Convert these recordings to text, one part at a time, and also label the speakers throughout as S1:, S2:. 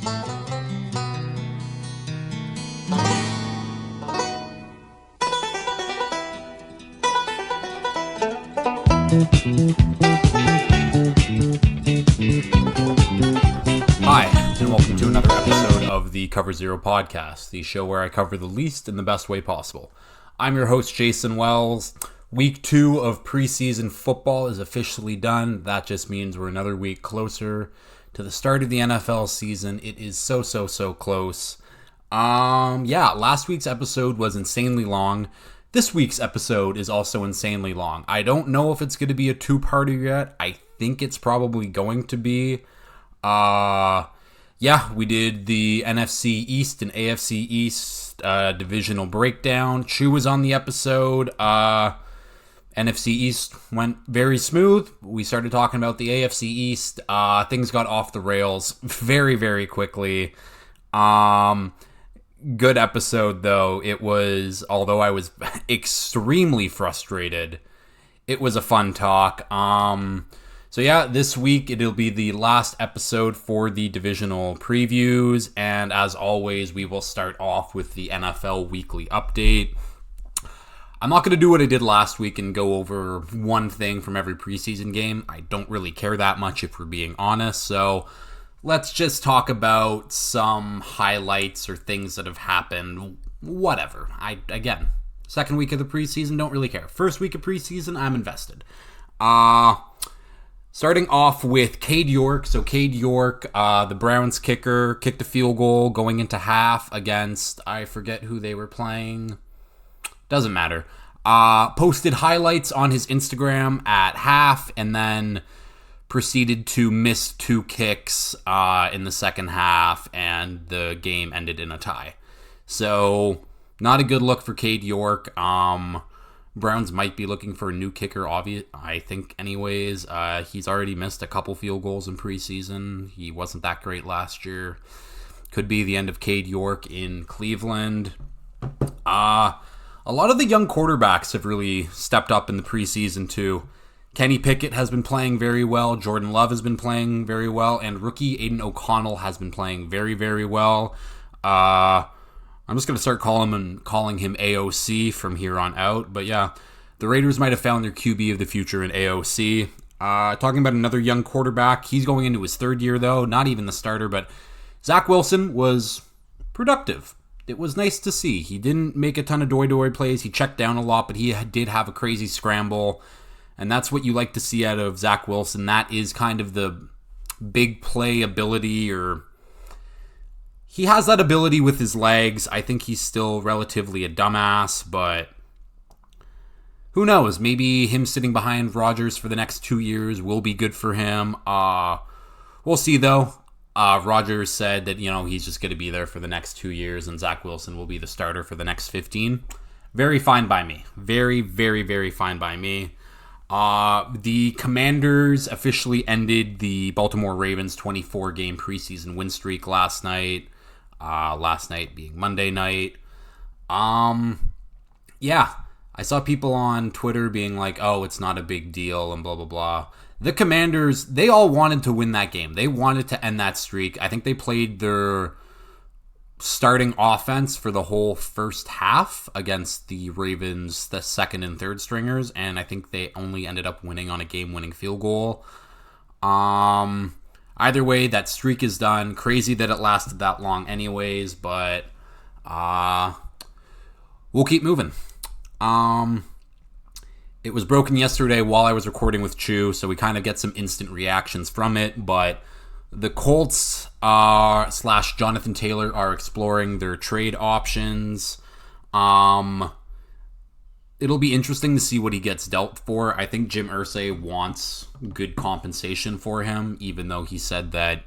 S1: Hi, and welcome to another episode of the Cover Zero podcast, the show where I cover the least in the best way possible. I'm your host, Jason Wells. Week 2 of preseason football is officially done. That just means we're another week closer to the start of the NFL season. It is so close. Last week's episode was insanely long. This week's episode is also insanely long. I don't know if it's going to be a two-parter yet. I think it's probably going to be. We did the NFC East and AFC East divisional breakdown. Chu was on the episode. NFC East went very smooth. We started talking about the AFC East. Things got off the rails very quickly. Good episode, though. It was, although I was extremely frustrated, it was a fun talk. This week it'll be the last episode for the divisional previews, and as always, we will start off with the NFL weekly update. I'm not going to do what I did last week and go over one thing from every preseason game. I don't really care that much, if we're being honest, so let's just talk about some highlights or things that have happened. Whatever. Second week of the preseason, don't really care. First week of preseason, I'm invested. Starting off with Cade York. So Cade York, the Browns kicker, kicked a field goal going into half against, I forget who they were playing. Doesn't matter. Posted highlights on his Instagram at half and then proceeded to miss 2 kicks in the second half, and the game ended in a tie. So, not a good look for Cade York. Browns might be looking for a new kicker, I think anyways. He's already missed a couple field goals in preseason. He wasn't that great last year. Could be the end of Cade York in Cleveland. A lot of the young quarterbacks have really stepped up in the preseason too. Kenny Pickett has been playing very well. Jordan Love has been playing very well. And rookie Aiden O'Connell has been playing very well. I'm just going to start calling him AOC from here on out. But yeah, the Raiders might have found their QB of the future in AOC. Talking about another young quarterback. He's going into his 3rd year, though. Not even the starter, but Zach Wilson was productive. It was nice to see. He didn't make a ton of doy plays. He checked down a lot, but he did have a crazy scramble. And that's what you like to see out of Zach Wilson. That is kind of the big play ability, or he has that ability with his legs. I think he's still relatively a dumbass, but who knows? Maybe him sitting behind Rodgers for the next 2 years will be good for him. We'll see, though. Rodgers said that, he's just going to be there for the next 2 years, and Zach Wilson will be the starter for the next 15. Very fine by me. Very fine by me. The Commanders officially ended the Baltimore Ravens 24-game preseason win streak last night. Last night being Monday night. I saw people on Twitter being like, oh, it's not a big deal and blah, blah, blah. The Commanders, they all wanted to win that game. They wanted to end that streak. I think they played their starting offense for the whole first half against the Ravens, the second and third stringers, and I think they only ended up winning on a game-winning field goal. Either way, that streak is done. Crazy that it lasted that long anyways, but we'll keep moving. It was broken yesterday while I was recording with Chu, so we kind of get some instant reactions from it, but the Colts / Jonathan Taylor are exploring their trade options. It'll be interesting to see what he gets dealt for. I think Jim Irsay wants good compensation for him, even though he said that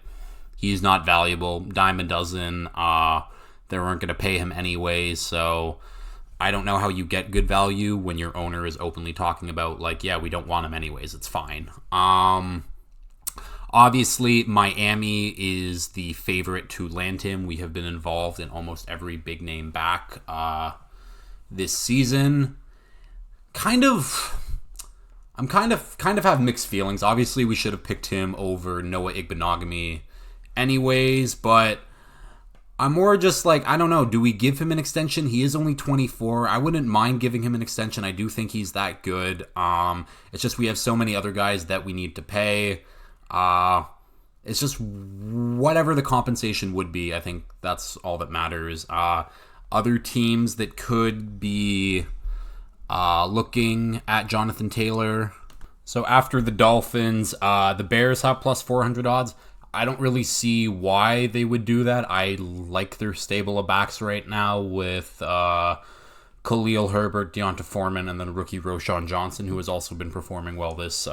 S1: he's not valuable. Dime a dozen. They weren't going to pay him anyway, so I don't know how you get good value when your owner is openly talking about, we don't want him anyways. It's fine. Obviously, Miami is the favorite to land him. We have been involved in almost every big name back this season. I'm kind of have mixed feelings. Obviously, we should have picked him over Noah Igbenogany anyways, but I'm more just like, I don't know, do we give him an extension? He is only 24. I wouldn't mind giving him an extension. I do think he's that good. It's just we have so many other guys that we need to pay. It's just whatever the compensation would be. I think that's all that matters. Other teams that could be looking at Jonathan Taylor. So after the Dolphins, the Bears have plus 400 odds. I don't really see why they would do that. I like their stable of backs right now with Khalil Herbert, Deonta Foreman, and then rookie Roschon Johnson, who has also been performing well this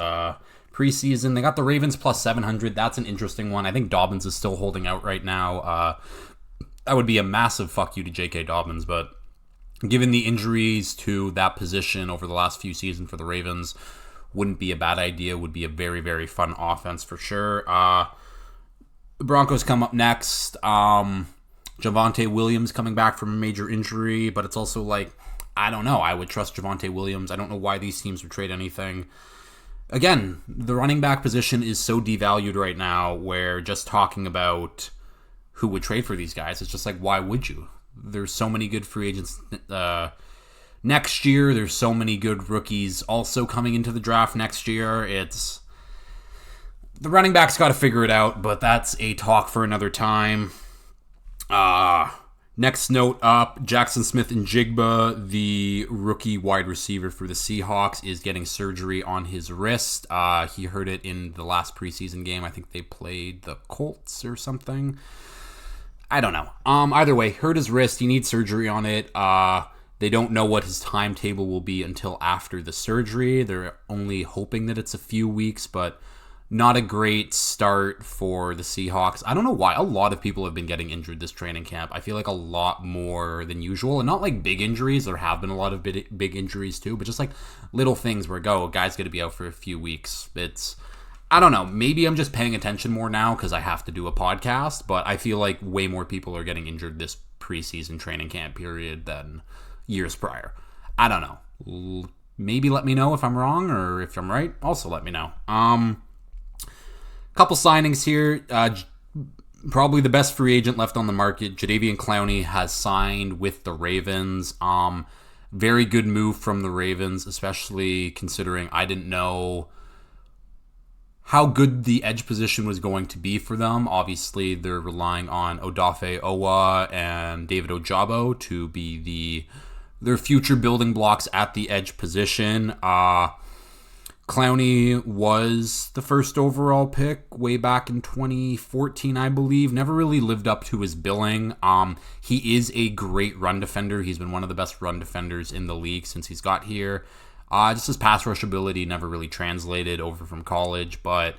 S1: preseason. They got the Ravens plus 700. That's an interesting one. I think Dobbins is still holding out right now. That would be a massive fuck you to J.K. Dobbins, but given the injuries to that position over the last few seasons for the Ravens, wouldn't be a bad idea. Would be a very, very fun offense for sure. The Broncos come up next. Javonte Williams coming back from a major injury, but it's also like, I don't know. I would trust Javonte Williams. I don't know why these teams would trade anything. Again, the running back position is so devalued right now where just talking about who would trade for these guys, it's just like, why would you? There's so many good free agents next year. There's so many good rookies also coming into the draft next year. It's the running backs got to figure it out, but that's a talk for another time. Next note up, Jackson Smith-Njigba, the rookie wide receiver for the Seahawks, is getting surgery on his wrist. He hurt it in the last preseason game. I think they played the Colts or something. I don't know. Either way, hurt his wrist. He needs surgery on it. They don't know what his timetable will be until after the surgery. They're only hoping that it's a few weeks, but not a great start for the Seahawks. I don't know why. A lot of people have been getting injured this training camp. I feel like a lot more than usual. And not like big injuries. There have been a lot of big injuries too. But just like little things where, a guy's going to be out for a few weeks. I don't know. Maybe I'm just paying attention more now because I have to do a podcast. But I feel like way more people are getting injured this preseason training camp period than years prior. I don't know. Maybe let me know if I'm wrong, or if I'm right, also let me know. Couple signings here. Probably the best free agent left on the market. Jadeveon Clowney has signed with the Ravens. Very good move from the Ravens, especially considering I didn't know how good the edge position was going to be for them. Obviously, they're relying on Odafe Owa and David Ojabo to be their future building blocks at the edge position. Clowney was the first overall pick way back in 2014, I believe. Never really lived up to his billing. He is a great run defender. He's been one of the best run defenders in the league since he's got here. Just his pass rush ability never really translated over from college, but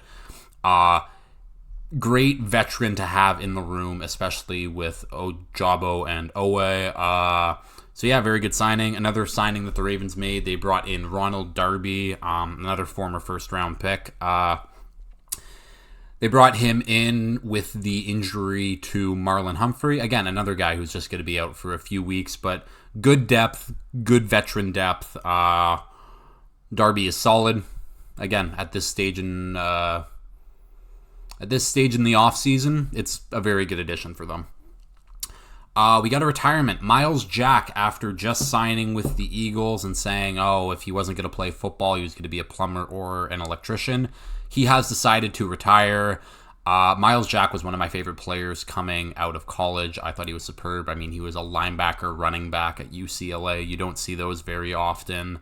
S1: great veteran to have in the room, especially with Ojabo and Owe. So yeah, very good signing. Another signing that the Ravens made, they brought in Ronald Darby, another former first-round pick. They brought him in with the injury to Marlon Humphrey. Again, another guy who's just going to be out for a few weeks, but good depth, good veteran depth. Darby is solid. Again, at this stage in the offseason, it's a very good addition for them. We got a retirement. Miles Jack, after just signing with the Eagles and saying, if he wasn't going to play football, he was going to be a plumber or an electrician, he has decided to retire. Miles Jack was one of my favorite players coming out of college. I thought he was superb. I mean, he was a linebacker, running back at UCLA. You don't see those very often.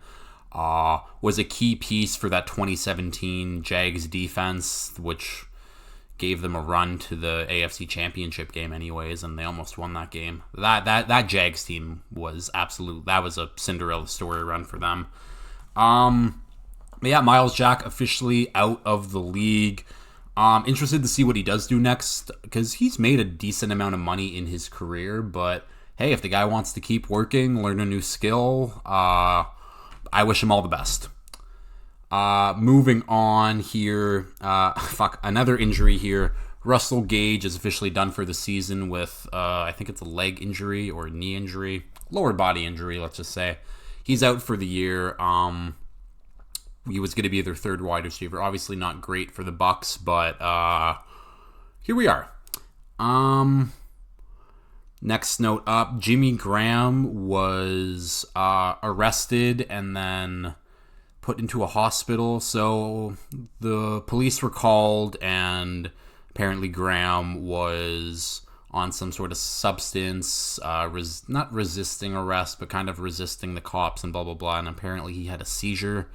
S1: Was a key piece for that 2017 Jags defense, which gave them a run to the AFC Championship game anyways, and they almost won that game. That Jags team was that was a Cinderella story run for them. But yeah, Miles Jack officially out of the league. Interested to see what he does do next, because he's made a decent amount of money in his career, but hey, if the guy wants to keep working, learn a new skill, I wish him all the best. Moving on here, another injury here. Russell Gage is officially done for the season with, I think it's a leg injury or a knee injury, lower body injury, let's just say. He's out for the year. He was going to be their third wide receiver. Obviously not great for the Bucs, but here we are. Next note up, Jimmy Graham was arrested and then put into a hospital. So the police were called, and apparently Graham was on some sort of substance, not resisting arrest, but kind of resisting the cops and blah, blah, blah. And apparently he had a seizure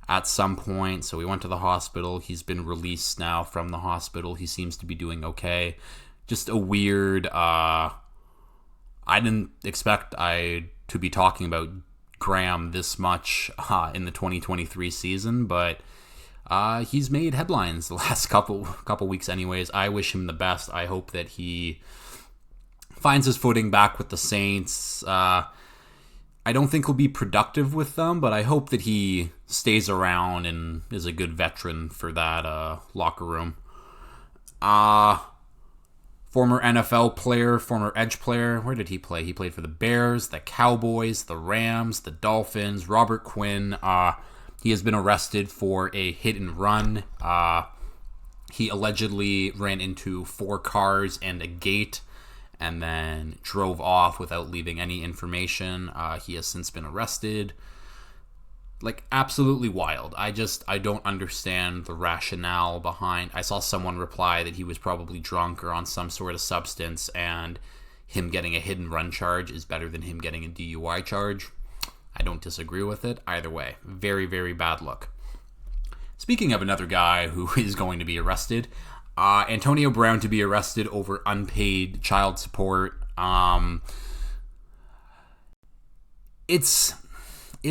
S1: at some point. So we went to the hospital. He's been released now from the hospital. He seems to be doing okay. Just a weird, I didn't expect to be talking about Graham this much in the 2023 season, but he's made headlines the last couple weeks anyways. I wish him the best. I hope that he finds his footing back with the Saints. I don't think he'll be productive with them, but I hope that he stays around and is a good veteran for that locker room. Former NFL player, former edge player. Where did he play? He played for the Bears, the Cowboys, the Rams, the Dolphins, Robert Quinn. He has been arrested for a hit and run. He allegedly ran into 4 cars and a gate and then drove off without leaving any information. He has since been arrested. Like, absolutely wild. I don't understand the rationale behind. I saw someone reply that he was probably drunk or on some sort of substance, and him getting a hit and run charge is better than him getting a DUI charge. I don't disagree with it. Either way, very, very bad look. Speaking of another guy who is going to be arrested, Antonio Brown to be arrested over unpaid child support. It's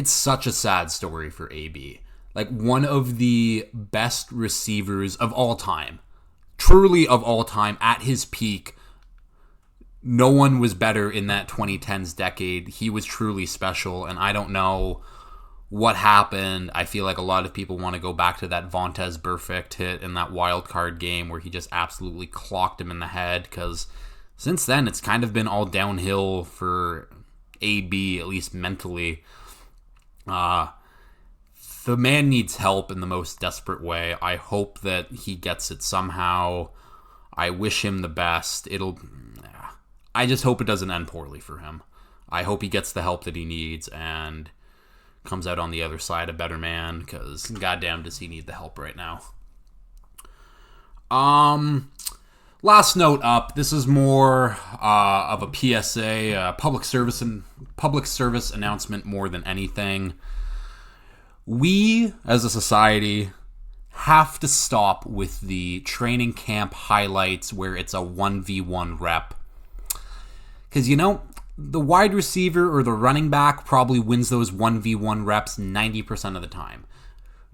S1: such a sad story for AB. Like, one of the best receivers of all time. Truly of all time, at his peak. No one was better in that 2010s decade. He was truly special, and I don't know what happened. I feel like a lot of people want to go back to that Vontaze Burfict hit in that wild card game where he just absolutely clocked him in the head, because since then, it's kind of been all downhill for AB, at least mentally. The man needs help in the most desperate way. I hope that he gets it somehow. I wish him the best. I just hope it doesn't end poorly for him. I hope he gets the help that he needs and comes out on the other side a better man, because goddamn does he need the help right now. Last note up. This is more of a PSA, public service announcement more than anything. We, as a society, have to stop with the training camp highlights where it's a 1v1 rep. Because, the wide receiver or the running back probably wins those 1v1 reps 90% of the time.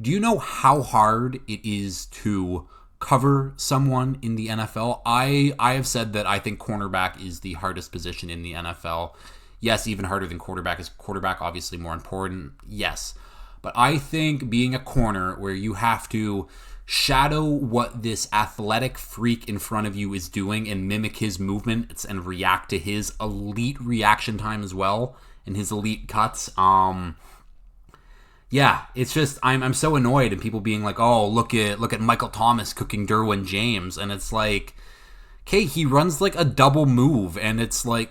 S1: Do you know how hard it is to cover someone in the NFL? I have said that I think cornerback is the hardest position in the NFL. Yes, even harder than quarterback. Is quarterback obviously more important? Yes. But I think being a corner where you have to shadow what this athletic freak in front of you is doing and mimic his movements and react to his elite reaction time as well and his elite cuts. Yeah, it's just I'm so annoyed and people being like, "Oh, look at Michael Thomas cooking Derwin James," and it's like, okay, he runs like a double move, and it's like,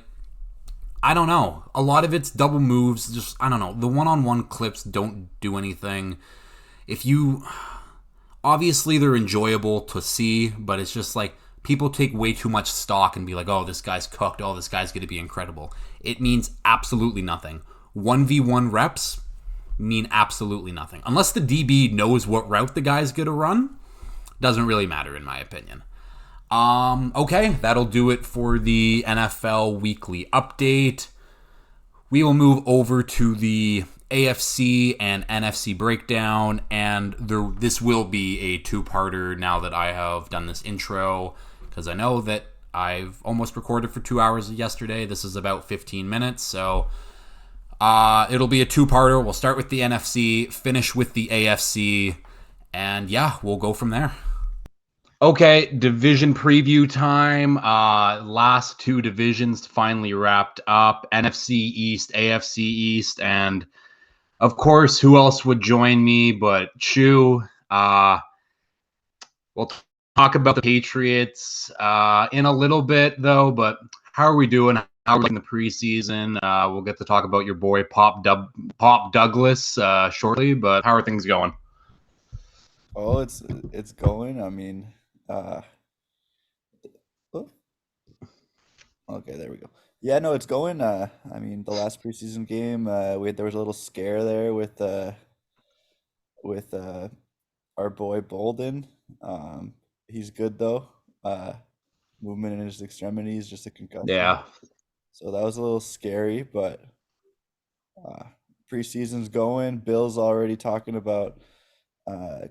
S1: I don't know. A lot of it's double moves. Just, I don't know. The one-on-one clips don't do anything. Obviously they're enjoyable to see, but it's just like people take way too much stock and be like, oh, this guy's cooked. Oh, this guy's going to be incredible. It means absolutely nothing. 1v1 reps mean absolutely nothing. Unless the DB knows what route the guy's going to run, doesn't really matter in my opinion. Okay, that'll do it for the NFL weekly update. We will move over to the AFC and NFC breakdown, and this will be a two-parter now that I have done this intro, because I know that I've almost recorded for 2 hours yesterday. This is about 15 minutes, so it'll be a two-parter. We'll start with the NFC, finish with the AFC, and yeah, we'll go from there. Okay, division preview time. Last two divisions finally wrapped up. NFC East, AFC East, and of course, who else would join me but Chu? We'll talk about the Patriots in a little bit, though, but how are we doing? how we're in the preseason. We'll get to talk about your boy Pop Douglas shortly. But how are things going?
S2: Oh, it's going. I mean, oh, okay, there we go. Yeah, no, it's going. I mean, the last preseason game, there was a little scare there with our boy Bolden. He's good though. Uh, movement in his extremities, just a concussion.
S1: Yeah,
S2: So that was a little scary, but uh, preseason's going. Bill's already talking about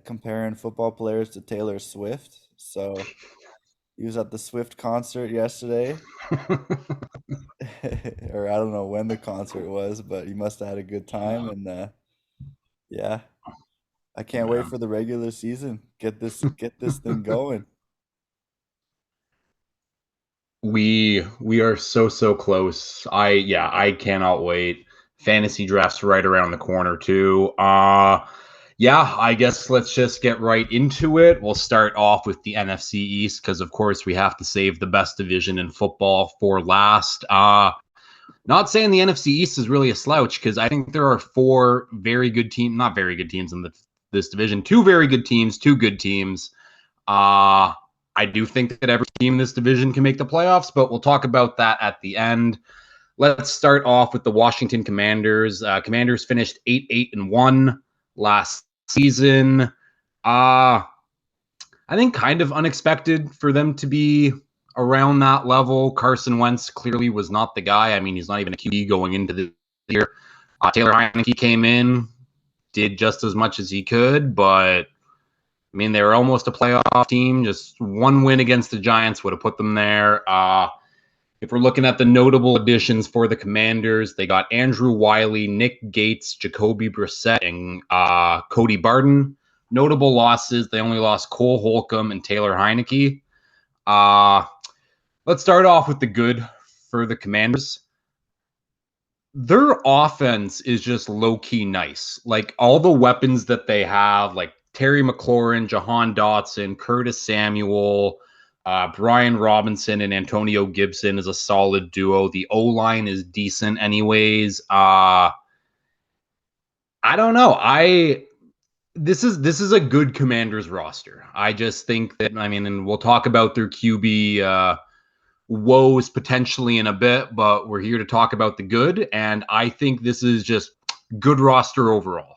S2: comparing football players to Taylor Swift. So he was at the Swift concert yesterday, or I don't know when the concert was, but he must have had a good time. And yeah, I can't wait
S1: yeah.
S2: for the regular season. Get this thing going.
S1: We are so close. I cannot wait. Fantasy drafts right around the corner too. Yeah, I guess let's just get right into it. We'll start off with the NFC East because of course we have to save the best division in football for last. Not saying the NFC East is really a slouch because I think there are four very good teams, not very good teams in this division, two very good teams, two good teams. Uh, I do think that every team in this division can make the playoffs, but we'll talk about that at the end. Let's start off with the Washington Commanders. Commanders finished 8-1 last season. I think kind of unexpected for them to be around that level. Carson Wentz clearly was not the guy. I mean, he's not even a QB going into the year. Taylor Heineke came in, did just as much as he could, but I mean, they were almost a playoff team. Just one win against the Giants would have put them there. If we're looking at the notable additions for the Commanders, they got Andrew Wiley, Nick Gates, Jacoby Brissett, and Cody Barton. Notable losses, they only lost Cole Holcomb and Taylor Heineke. Uh, let's start off with the good for the Commanders. Their offense is just low key nice. Like all the weapons that they have, like Terry McLaurin, Jahan Dotson, Curtis Samuel, Brian Robinson, and Antonio Gibson is a solid duo. The O line is decent, anyways. I don't know. This is a good Commanders roster. I just think that and we'll talk about their QB woes potentially in a bit, but we're here to talk about the good. And I think this is just good roster overall.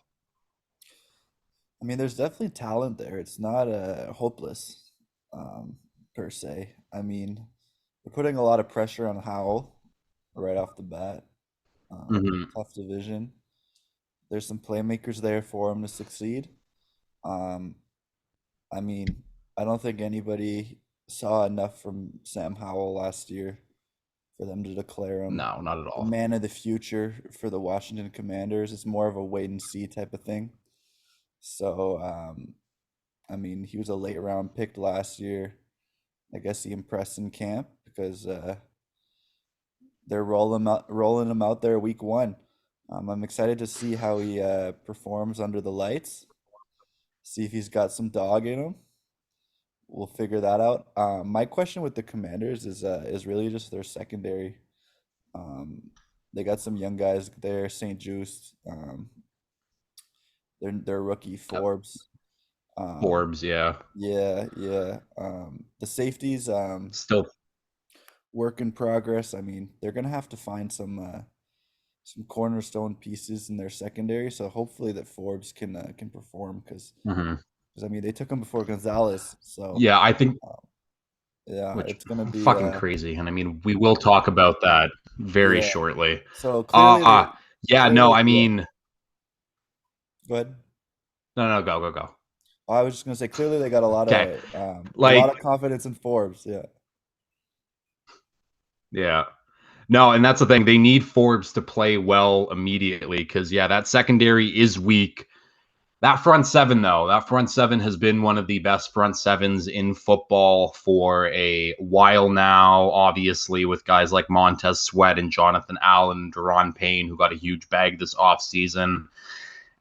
S2: I mean, there's definitely talent there. It's not hopeless, um, per se. I mean, they're putting a lot of pressure on Howell right off the bat.
S1: Mm-hmm.
S2: Tough division. There's some playmakers there for him to succeed. Um, I mean, I don't think anybody saw enough from Sam Howell last year for them to declare him
S1: No, not at
S2: the
S1: all.
S2: man of the future for the Washington Commanders. It's more of a wait and see type of thing. So, I mean, he was a late round pick last year. I guess he impressed in camp because they're rolling him out there week one. I'm excited to see how he performs under the lights. See if he's got some dog in him. We'll figure that out. My question with the Commanders is really just their secondary. Um, they got some young guys there, St. Juice, their rookie Forbes. Um,
S1: Forbes, yeah.
S2: yeah, yeah. The safeties,
S1: Still,
S2: work in progress. I mean, they're gonna have to find some cornerstone pieces in their secondary. So hopefully that Forbes can perform
S1: mhm.
S2: because I mean they took him before Gonzalez. So
S1: Yeah, I think
S2: uh, yeah,
S1: which
S2: it's gonna be
S1: fucking crazy. And I mean, we will talk about that very
S2: yeah.
S1: shortly.
S2: So
S1: Uh yeah, no, I
S2: yeah.
S1: mean,
S2: Go ahead.
S1: no, go.
S2: I was just gonna say clearly they got
S1: Okay.
S2: a lot
S1: Like,
S2: of confidence in Forbes. Yeah.
S1: yeah. No, and that's the thing. They need Forbes to play well immediately because, yeah, that secondary is weak. That front seven, though, that front seven has been one of the best front sevens in football for a while now, obviously, with guys like Montez Sweat and Jonathan Allen and Deron Payne, who got a huge bag this offseason.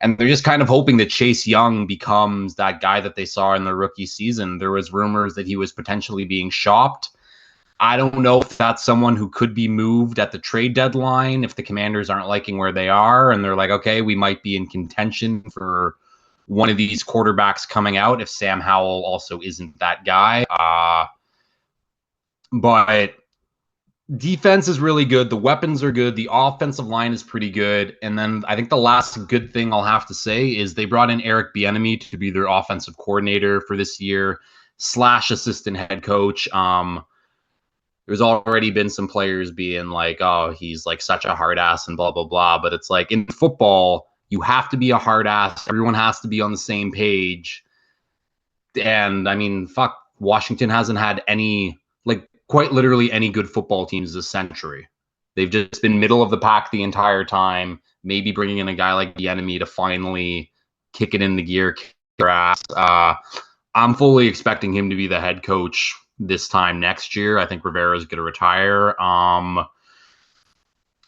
S1: And they're just kind of hoping that Chase Young becomes that guy that they saw in the rookie season. There was rumors that he was potentially being shopped. I don't know if that's someone who could be moved at the trade deadline if the Commanders aren't liking where they are and they're like, okay, we might be in contention for one of these quarterbacks coming out if Sam Howell also isn't that guy. But defense is really good. The weapons are good. The offensive line is pretty good. And then I think the last good thing I'll have to say is they brought in Eric Bieniemy to be their offensive coordinator for this year / assistant head coach. There's already been some players being like, oh, he's like such a hard ass and blah, blah, blah. But it's like in football, you have to be a hard ass. Everyone has to be on the same page. And I mean, fuck, Washington hasn't had any, like quite literally any good football teams this century. They've just been middle of the pack the entire time. Maybe bringing in a guy like the enemy to finally kick it in the gear, kick their ass. I'm fully expecting him to be the head coach this time next year. I think Rivera's going to retire.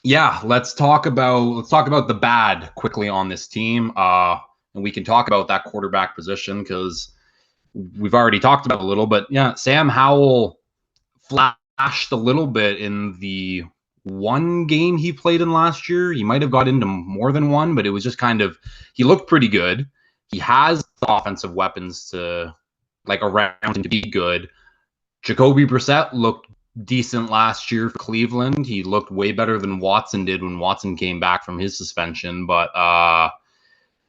S1: Yeah, let's talk about the bad quickly on this team. And we can talk about that quarterback position because we've already talked about it a little, but yeah, Sam Howell flashed a little bit in the one game he played in last year. He might have got into more than one, but it was just kind of, he looked pretty good. He has the offensive weapons to like around him to be good. Jacoby Brissett looked decent last year for Cleveland. He looked way better than Watson did when Watson came back from his suspension, but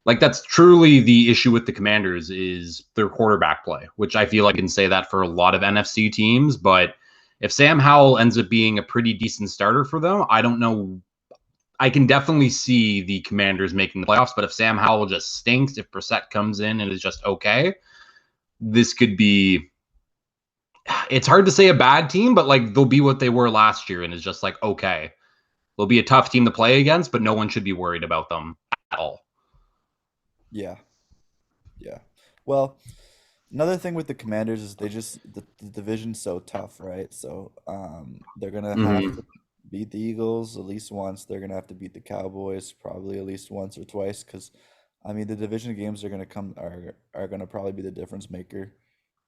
S1: like that's truly the issue with the Commanders is their quarterback play, which I feel like I can say that for a lot of NFC teams. But if Sam Howell ends up being a pretty decent starter for them, I don't know. I can definitely see the Commanders making the playoffs. But if Sam Howell just stinks, if Brissett comes in and is just okay, this could be. It's hard to say a bad team, but like they'll be what they were last year and is just like okay. They'll be a tough team to play against, but no one should be worried about them at all.
S2: Yeah, yeah. Well, another thing with the Commanders is the division's so tough, right? So they're gonna have
S1: Mm-hmm.
S2: to beat the Eagles at least once. They're gonna have to beat the Cowboys probably at least once or twice because I mean the division games are are gonna probably be the difference maker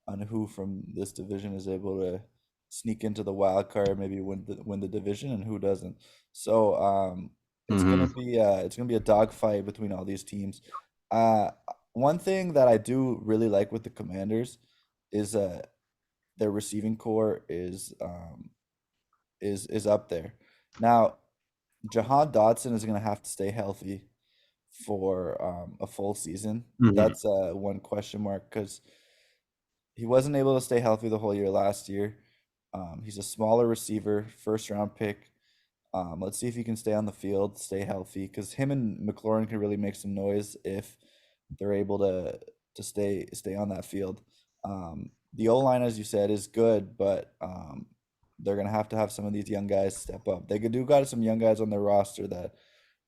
S2: on who from this division is able to sneak into the wild card, maybe win the division, and who doesn't. So
S1: Mm-hmm.
S2: it's gonna be a dogfight between all these teams. Uh, One thing that I do really like with the Commanders is their receiving core is up there. Now, Jahan Dotson is gonna have to stay healthy for a full season.
S1: Mm-hmm.
S2: That's one question mark because he wasn't able to stay healthy the whole year last year. He's a smaller receiver, first round pick. Let's see if he can stay on the field, stay healthy, because him and McLaurin can really make some noise if they're able to stay on that field. The O line, as you said, is good, but they're gonna have to have some of these young guys step up. They could do got some young guys on their roster that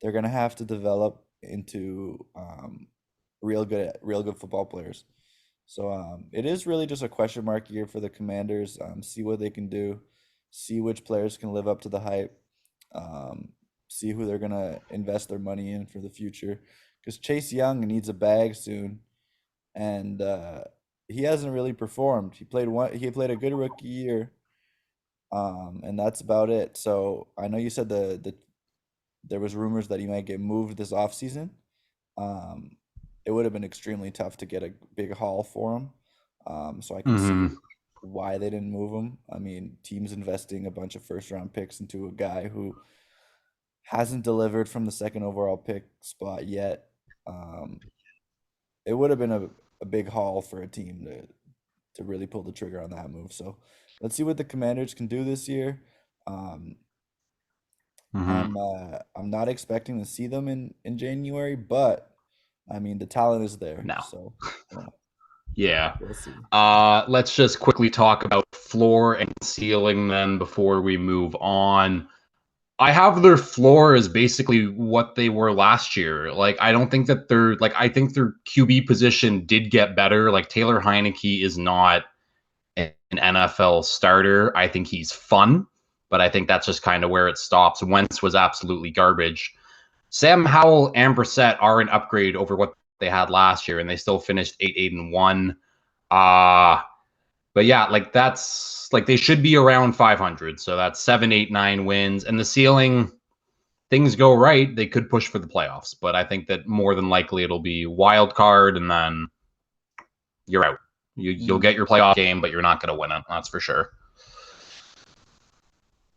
S2: they're gonna have to develop into real good football players. So it is really just a question mark year for the Commanders. See what they can do, see which players can live up to the hype, um, see who they're gonna invest their money in for the future. Because Chase Young needs a bag soon, and he hasn't really performed. He played a good rookie year, and that's about it. So I know you said there was rumors that he might get moved this offseason. Um, it would have been extremely tough to get a big haul for him. So I can see
S1: Mm-hmm.
S2: why they didn't move him. I mean, teams investing a bunch of first round picks into a guy who hasn't delivered from the second overall pick spot yet. Um, it would have been a big haul for a team to really pull the trigger on that move. So let's see what the Commanders can do this year. Um,
S1: Mm-hmm.
S2: I'm not expecting to see them in January, but I mean the talent is there,
S1: No.
S2: so yeah,
S1: Yeah.
S2: we'll see.
S1: Let's just quickly talk about floor and ceiling then before we move on. I have their floor as basically what they were last year. Like, I don't think that I think their QB position did get better. Like, Taylor Heineke is not an NFL starter. I think he's fun, but I think that's just kind of where it stops. Wentz was absolutely garbage. Sam Howell and Brissett are an upgrade over what they had last year, and they still finished 8-1. Uh But yeah, like that's like they should be around 500. So that's 7, 8, 9 wins. And the ceiling, things go right, they could push for the playoffs. But I think that more than likely it'll be wild card and then you're out. You'll
S2: Mm,
S1: get your playoff game, but you're not going to win it. That's for sure.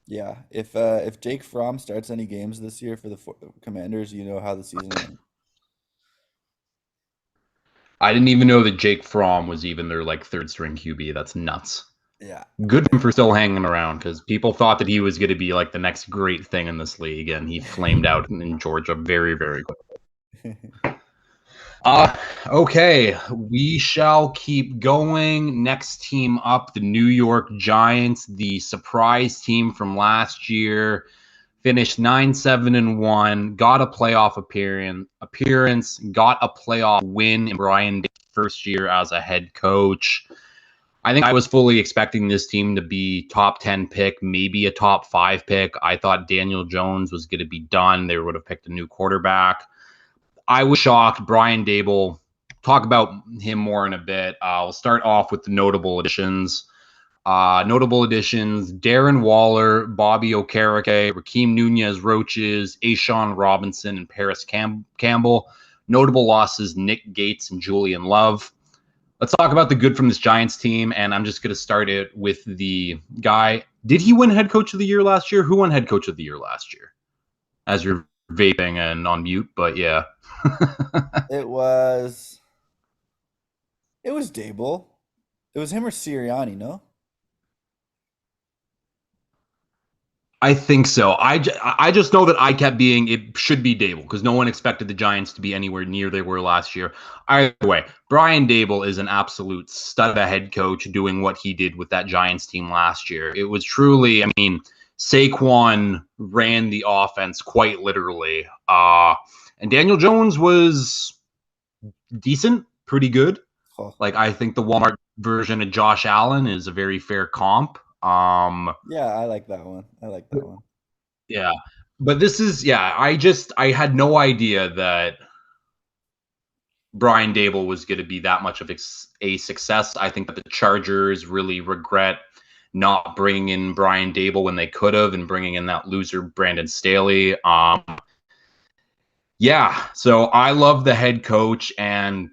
S2: yeah, if Jake Fromm starts any games this year for the Commanders, you know how the season went.
S1: I didn't even know that Jake Fromm was even their like third string QB. That's nuts.
S2: Yeah.
S1: Good for him for still hanging around because people thought that he was going to be like the next great thing in this league, and he flamed out in Georgia very, very quick. Uh, okay, we shall keep going. Next team up, the New York Giants, the surprise team from last year, finished 9-7-1, got a playoff appearance, got a playoff win in Brian Day's first year as a head coach. I think I was fully expecting this team to be top 10 pick, maybe a top 5 pick. I thought Daniel Jones was going to be done. They would have picked a new quarterback. I was shocked. Brian Dable, talk about him more in a bit. I'll start off with the notable additions. Darren Waller, Bobby Okereke, Rakeem Nunez Roaches, Ashawn Robinson, and Paris Campbell. Notable losses, Nick Gates and Julian Love. Let's talk about the good from this Giants team, and I'm just going to start it with the guy. Did he win head coach of the year last year? Who won head coach of the year last year? As you're vaping and on mute, but yeah.
S2: It was it was Dable. It was him or Sirianni, no?
S1: I think so. I just know that I kept being it should be Dable because no one expected the Giants to be anywhere near they were last year. Either way, Brian Dable is an absolute stud of a head coach doing what he did with that Giants team last year. It was truly, I mean, Saquon ran the offense quite literally. And Daniel Jones was decent, pretty good.
S2: Oh,
S1: Like I think the Walmart version of Josh Allen is a very fair comp.
S2: yeah, I like that one. I like that one.
S1: Yeah. But this is I had no idea that Brian Dable was going to be that much of a success. I think that the Chargers really regret not bringing in Brian Dable when they could have and bringing in that loser Brandon Staley. Yeah, so I love the head coach and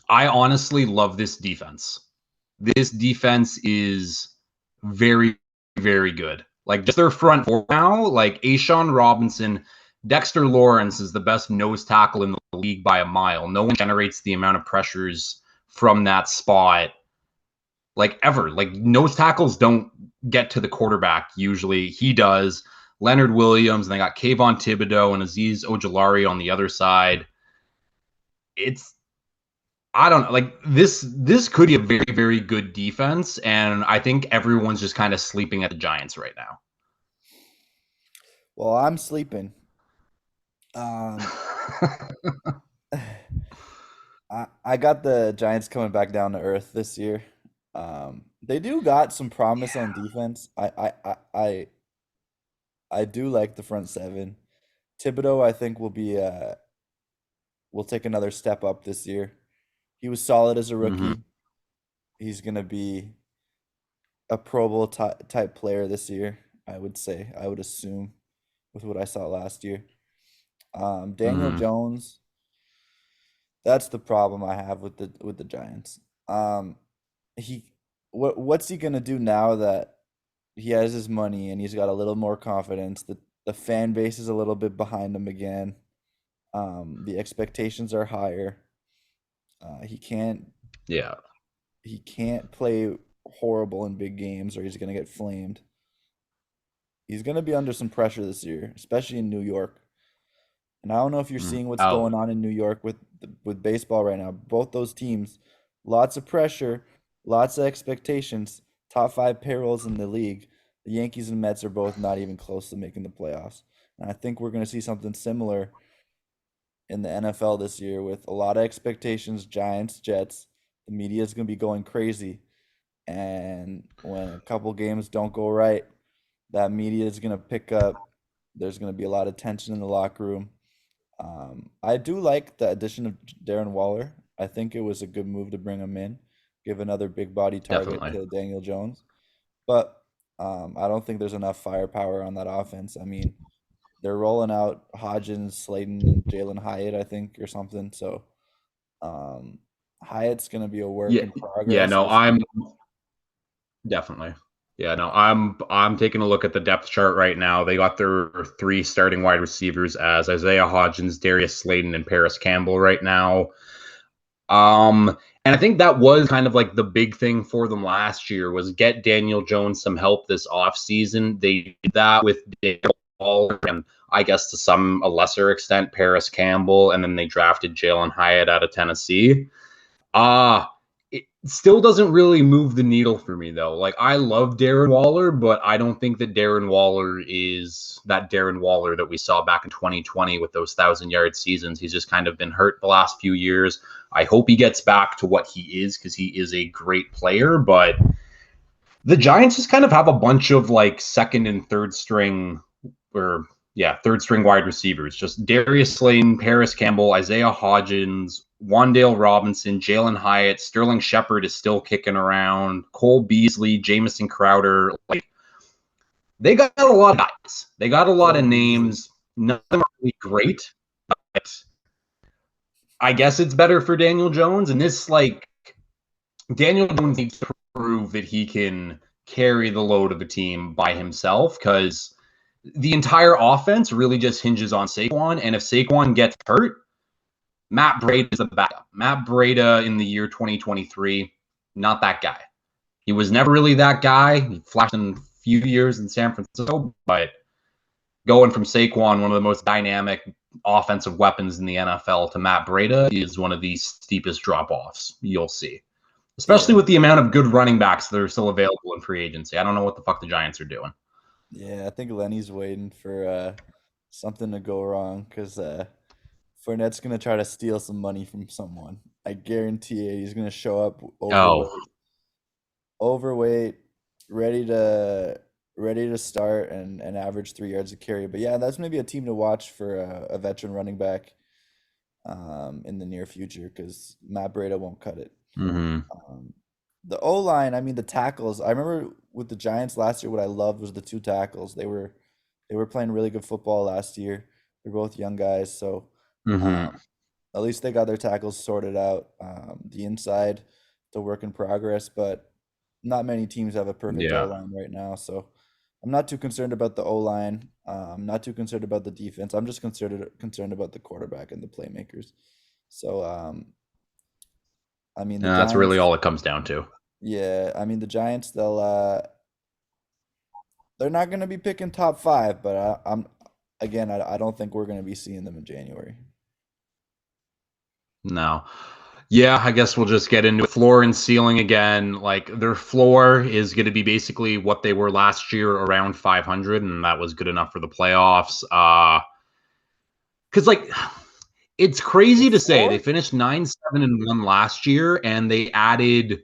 S1: I honestly love this defense. This defense is very, very good. Like just their front four now, like Ashawn Robinson, Dexter Lawrence is the best nose tackle in the league by a mile. No one generates the amount of pressures from that spot like ever. Like nose tackles don't get to the quarterback usually. He does. Leonard Williams, and they got Kayvon Thibodeau and Aziz Ojulari on the other side. It's I don't know. Like this could be a very, very good defense, and I think everyone's just kind of sleeping at the Giants right now.
S2: Well, I'm sleeping. Um, I got the Giants coming back down to earth this year. They do got some promise on defense. I do like the front seven. Thibodeau, I think will take another step up this year. He was solid as a
S1: Mm-hmm.
S2: rookie. He's gonna be a Pro Bowl type player this year. I would say. I would assume with what I saw last year. Daniel
S1: Mm-hmm.
S2: Jones. That's the problem I have with the Giants. Um, he what's he gonna do now that he has his money and he's got a little more confidence? The fan base is a little bit behind him again. The expectations are higher. He can't
S1: Yeah.
S2: he can't play horrible in big games or he's gonna get flamed. He's gonna be under some pressure this year, especially in New York. And I don't know if you're
S1: Mm.
S2: seeing what's
S1: Oh,
S2: going on in New York with baseball right now. Both those teams, lots of pressure, lots of expectations. Top five payrolls in the league. The Yankees and Mets are both not even close to making the playoffs. And I think we're going to see something similar in the NFL this year with a lot of expectations. Giants, Jets. The media is going to be going crazy. And when a couple games don't go right, that media is going to pick up. There's going to be a lot of tension in the locker room. I do like the addition of Darren Waller. I think it was a good move to bring him in, give another big body target
S1: Definitely.
S2: to Daniel Jones. But I don't think there's enough firepower on that offense. I mean, they're rolling out Hodgins, Slayton, and Jalen Hyatt, I think, or something. So um, Hyatt's going to be a work
S1: Yeah.
S2: in
S1: Yeah,
S2: progress.
S1: no, I'm definitely. Yeah, no, I'm taking a look at the depth chart right now. They got their three starting wide receivers as Isaiah Hodgins, Darius Slayton, and Paris Campbell right now. And I think that was kind of like the big thing for them last year was get Daniel Jones some help this offseason. They did that with Daniel Waller and I guess to some a lesser extent Paris Campbell, and then they drafted Jalen Hyatt out of Tennessee. Uh it still doesn't really move the needle for me though. Like I love Darren Waller, but I don't think that Darren Waller is that Darren Waller that we saw back in 2020 with those 1,000-yard seasons. He's just kind of been hurt the last few years. I hope he gets back to what he is because he is a great player, but the Giants just kind of have a bunch of like second and third string or third string wide receivers. Just Darius Slayton, Paris Campbell, Isaiah Hodgins, Wandale Robinson, Jalen Hyatt, Sterling Shepard is still kicking around, Cole Beasley, Jamison Crowder. Like they got a lot of guys. They got a lot
S2: Cole
S1: of
S2: Beasley.
S1: names. None of them are really great. But I guess it's better for Daniel Jones. And this like Daniel Jones needs to prove that he can carry the load of a team by himself because the entire offense really just hinges on Saquon. And if Saquon gets hurt, Matt Breida is the backup. Matt Breida in the year 2023, not that guy. He was never really that guy. He flashed in a few years in San Francisco, but going from Saquon, one of the most dynamic offensive weapons in the NFL, to Matt Breida is one of the steepest drop-offs you'll see. Especially
S2: Yeah.
S1: with the amount of good running backs that are still available in free agency. I don't know what the fuck the Giants are doing.
S2: Yeah, I think Lenny's waiting for something to go wrong because Fournette's gonna try to steal some money from someone. I guarantee it. He's gonna show up
S1: Oh,
S2: overweight, ready to start and average 3 yards a carry. But yeah, that's maybe a team to watch for a veteran running back in the near future because Matt Breida won't cut it.
S1: mm-hmm.
S2: Um, the O line, I mean the tackles. I remember with the Giants last year, what I loved was the two tackles. They were playing really good football last year. They're both young guys, so
S1: Mm-hmm.
S2: um, at least they got their tackles sorted out. The inside, the work in progress, but not many teams have a perfect O
S1: Yeah.
S2: line right now. So I'm not too concerned about the O line. I'm not too concerned about the defense. I'm just concerned about the quarterback and the playmakers. So I mean the
S1: And that's really
S2: Giants.
S1: all it comes down to.
S2: Yeah, I mean the Giants. They're not going to be picking top five, but I'm again. I don't think we're going to be seeing them in January.
S1: No. Yeah, I guess we'll just get into floor and ceiling again. Like their floor is going to be basically what they were last year, around 500, and that was good enough for the playoffs. Because like it's
S2: The
S1: crazy to say they
S2: floor?
S1: finished 9-7-1 last year, and they added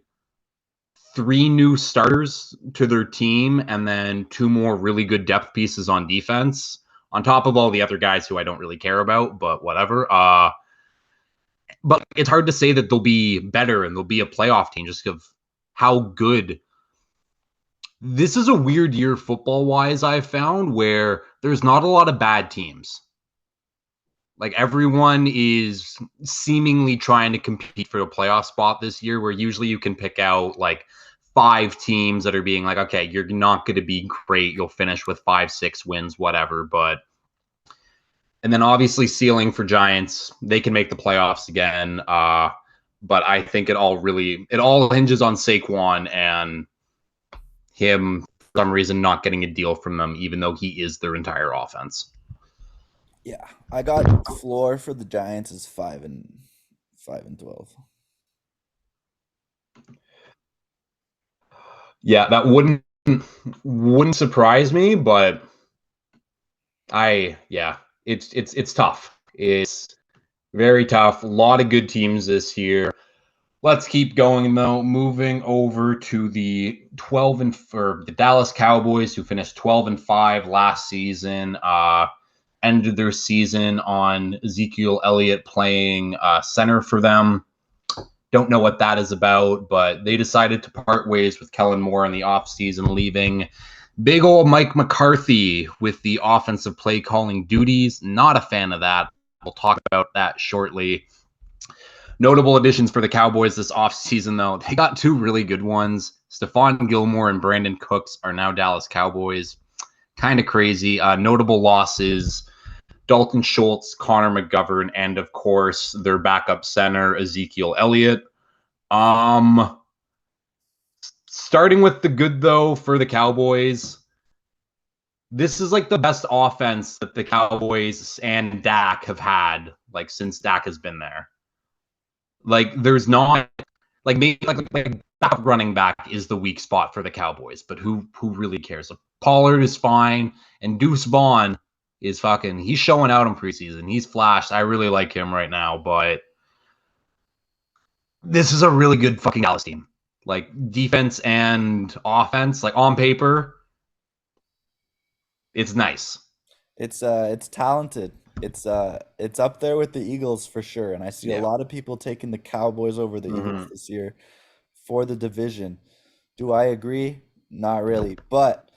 S1: three new starters to their team, and then two more really good depth pieces on defense, on top of all the other guys who I don't really care about, but whatever. But it's hard to say that they'll be better and they'll be a playoff team just of how good. This is a weird year football wise, I've found, where there's not a lot of bad teams. Like everyone is seemingly trying to compete for a playoff spot this year, where usually you can pick out like five teams that are being like, okay, you're not going to be great. You'll finish with 5-6 wins, whatever. But and then obviously ceiling for Giants, they can make the playoffs again. But I think it all hinges on Saquon and him for some reason not getting a deal from them, even though he is their entire offense.
S2: Yeah, I got floor for the Giants is 5-12.
S1: Yeah, that wouldn't surprise me, but it's tough. It's very tough. A lot of good teams this year. Let's keep going though. Moving over to the 12 and for the Dallas Cowboys, who finished 12-5 last season. Ended their season on Ezekiel Elliott playing center for them. Don't know what that is about, but they decided to part ways with Kellen Moore in the offseason, leaving big old Mike McCarthy with the offensive play calling duties. Not a fan of that. We'll talk about that shortly. Notable additions for the Cowboys this offseason, though. They got two really good ones. Stephon Gilmore and Brandon Cooks are now Dallas Cowboys. Kind of crazy. Notable losses: Dalton Schultz, Connor McGovern, and of course their backup center Ezekiel Elliott. Starting with the good though for the Cowboys, this is like the best offense that the Cowboys and Dak have had like since Dak has been there. Like there's not like maybe like backup running back is the weak spot for the Cowboys, but who really cares? Like, Pollard is fine, and Deuce Vaughn is fucking. He's showing out in preseason. He's flashed. I really like him right now, but this is a really good fucking Dallas team. Like defense and offense, like on paper, it's nice.
S2: It's talented. It's up there with the Eagles for sure, and I see a
S1: Yeah.
S2: lot of people taking the Cowboys over the Eagles
S1: Mm-hmm.
S2: this year for the division. Do I agree? Not really, but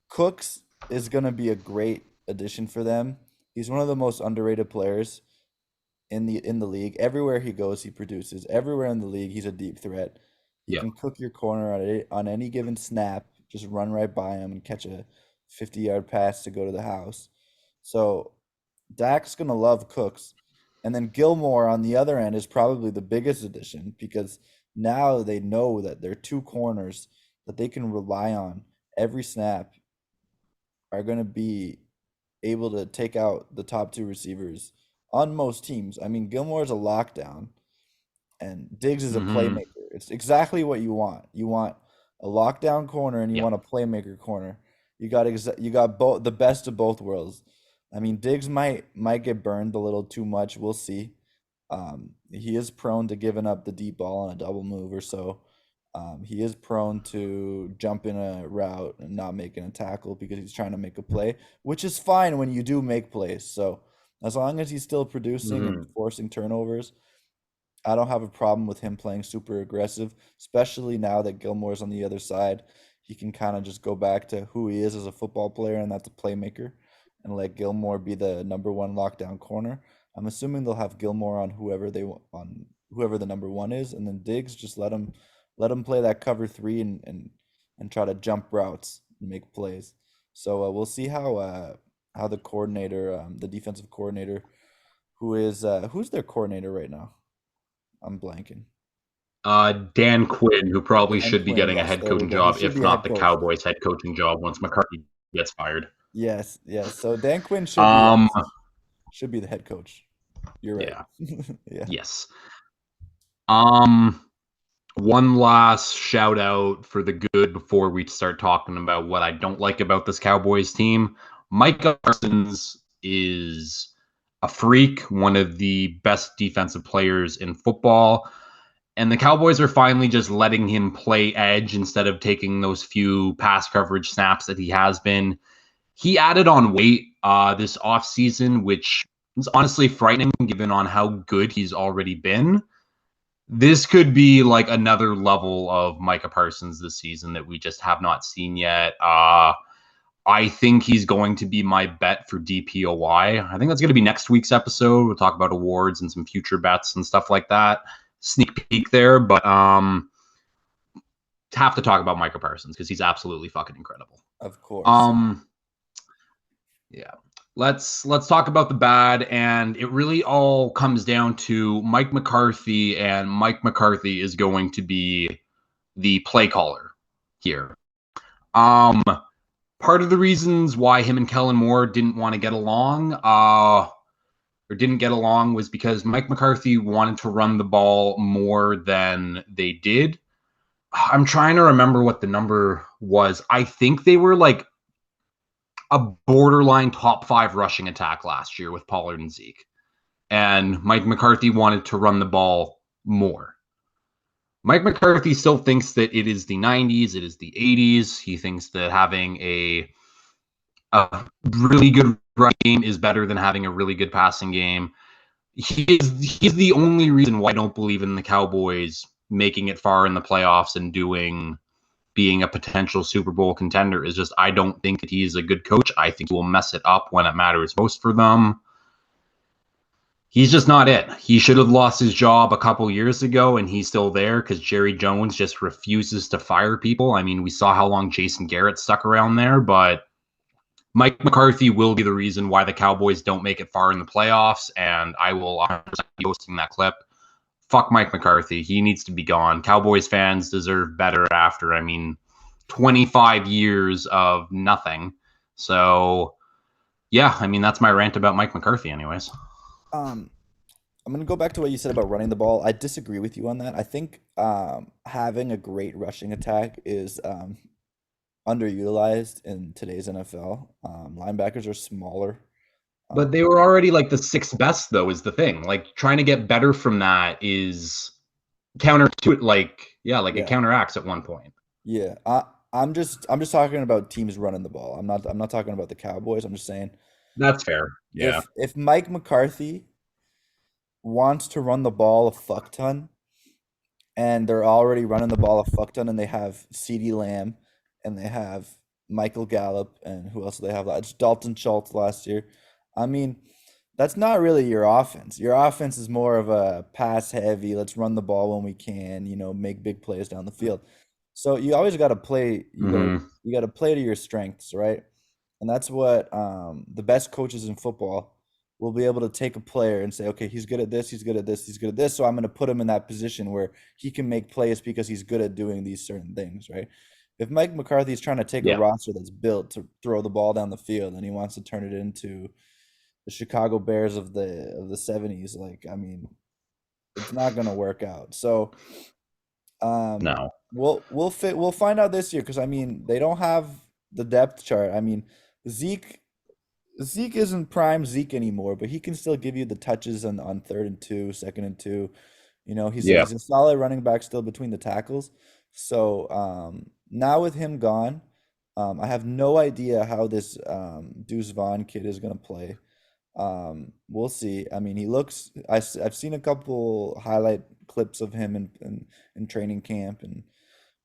S2: Cooks is going to be a great addition for them. He's one of the most underrated players in the league. Everywhere he goes, he produces. Everywhere in the league, he's a deep threat. He
S1: Yeah.
S2: can cook your corner on any given snap. Just run right by him and catch a 50-yard pass to go to the house. So Dak's gonna love Cooks, and then Gilmore on the other end is probably the biggest addition because now they know that their two corners that they can rely on every snap are going to be able to take out the top two receivers on most teams. I mean, Gilmore's a lockdown and Diggs is a
S1: Mm-hmm.
S2: playmaker. It's exactly what you want. You want a lockdown corner and you
S1: Yeah.
S2: want a playmaker corner. You got both the best of both worlds. I mean, Diggs might get burned a little too much. We'll see. He is prone to giving up the deep ball on a double move or so. He is prone to jumping a route and not making a tackle because he's trying to make a play, which is fine when you do make plays. So as long as he's still producing and
S1: Mm-hmm.
S2: forcing turnovers, I don't have a problem with him playing super aggressive, especially now that Gilmore's on the other side. He can kind of just go back to who he is as a football player, and that's a playmaker, and let Gilmore be the number one lockdown corner. I'm assuming they'll have Gilmore on whoever the number one is, and then Diggs just let him play that cover three and try to jump routes and make plays. So we'll see how the coordinator, the defensive coordinator, who's their coordinator right now. I'm blanking.
S1: Dan Quinn, who probably
S2: Dan
S1: should be
S2: Quinn.
S1: getting a
S2: Yes,
S1: head
S2: there we
S1: coaching
S2: go. He
S1: job,
S2: should
S1: if
S2: be a
S1: not
S2: head
S1: the
S2: coach.
S1: Cowboys' head coaching job once McCarthy gets fired.
S2: Yes, yes. So Dan Quinn
S1: Um,
S2: should be the head coach. You're right.
S1: yeah,
S2: Yeah.
S1: yes. Um, One last shout out for the good before we start talking about what I don't like about this Cowboys team. Micah Parsons is a freak, one of the best defensive players in football. And the Cowboys are finally just letting him play edge instead of taking those few pass coverage snaps that he has been. He added on weight this offseason, which is honestly frightening given on how good he's already been. This could be like another level of Micah Parsons this season that we just have not seen yet. I think he's going to be my bet for DPOY. I think that's going to be next week's episode. We'll talk about awards and some future bets and stuff like that. Sneak peek there, but have to talk about Micah Parsons because he's absolutely fucking incredible.
S2: Of course.
S1: Um, yeah. Let's talk about the bad, and it really all comes down to Mike McCarthy, and Mike McCarthy is going to be the play caller here. Um, Part of the reasons why him and Kellen Moore didn't want to get along, or didn't get along, was because Mike McCarthy wanted to run the ball more than they did. I'm trying to remember what the number was. I think they were like a borderline top 5 rushing attack last year with Pollard and Zeke. And Mike McCarthy wanted to run the ball more. Mike McCarthy still thinks that it is the 90s, it is the 80s. He thinks that having a really good running game is better than having a really good passing game. he's the only reason why I don't believe in the Cowboys making it far in the playoffs and being a potential Super Bowl contender. Is just I don't think that he's a good coach. I think he will mess it up when it matters most for them. He's just not it. He should have lost his job a couple years ago, and he's still there because Jerry Jones just refuses to fire people. I mean, we saw how long Jason Garrett stuck around there, but Mike McCarthy will be the reason why the Cowboys don't make it far in the playoffs, and I will 100% be posting that clip. Fuck Mike McCarthy. He needs to be gone. Cowboys fans deserve better after, 25 years of nothing. So, yeah, that's my rant about Mike McCarthy, anyways.
S2: Um, I'm gonna go back to what you said about running the ball. I disagree with you on that. I think having a great rushing attack is underutilized in today's NFL. Linebackers are smaller.
S1: But they
S2: Um,
S1: were already like the sixth best, though, is the thing. Like trying to get better from that is counter to it. Like, yeah, like it
S2: yeah,
S1: counteracts at one point.
S2: yeah. I'm just talking about teams running the ball. I'm not talking about the Cowboys. I'm just saying
S1: That's fair. Yeah.
S2: if Mike McCarthy wants to run the ball a fuck ton, and they're already running the ball a fuck ton, and they have CeeDee Lamb, and they have Michael Gallup, and who else do they have? It's Dalton Schultz last year. I mean, that's not really your offense. Your offense is more of a pass heavy. Let's run the ball when we can. Make big plays down the field. So you always got to play. You got to
S1: Mm-hmm.
S2: you got to play to your strengths, right? And that's what the best coaches in football will be able to take a player and say, okay, he's good at this, he's good at this, he's good at this. So I'm going to put him in that position where he can make plays because he's good at doing these certain things, right? If Mike McCarthy is trying to take a
S1: Yeah.
S2: roster that's built to throw the ball down the field and he wants to turn it into the Chicago Bears of the 70s, like it's not going to work out. So um,
S1: No.
S2: we'll find out this year because they don't have the depth chart. Zeke Zeke isn't prime Zeke anymore, but he can still give you the touches on third and two, second and two. He's
S1: Yeah.
S2: he's a solid running back still between the tackles. So now with him gone, I have no idea how this Deuce Vaughn kid is gonna play. We'll see. I've seen a couple highlight clips of him in training camp and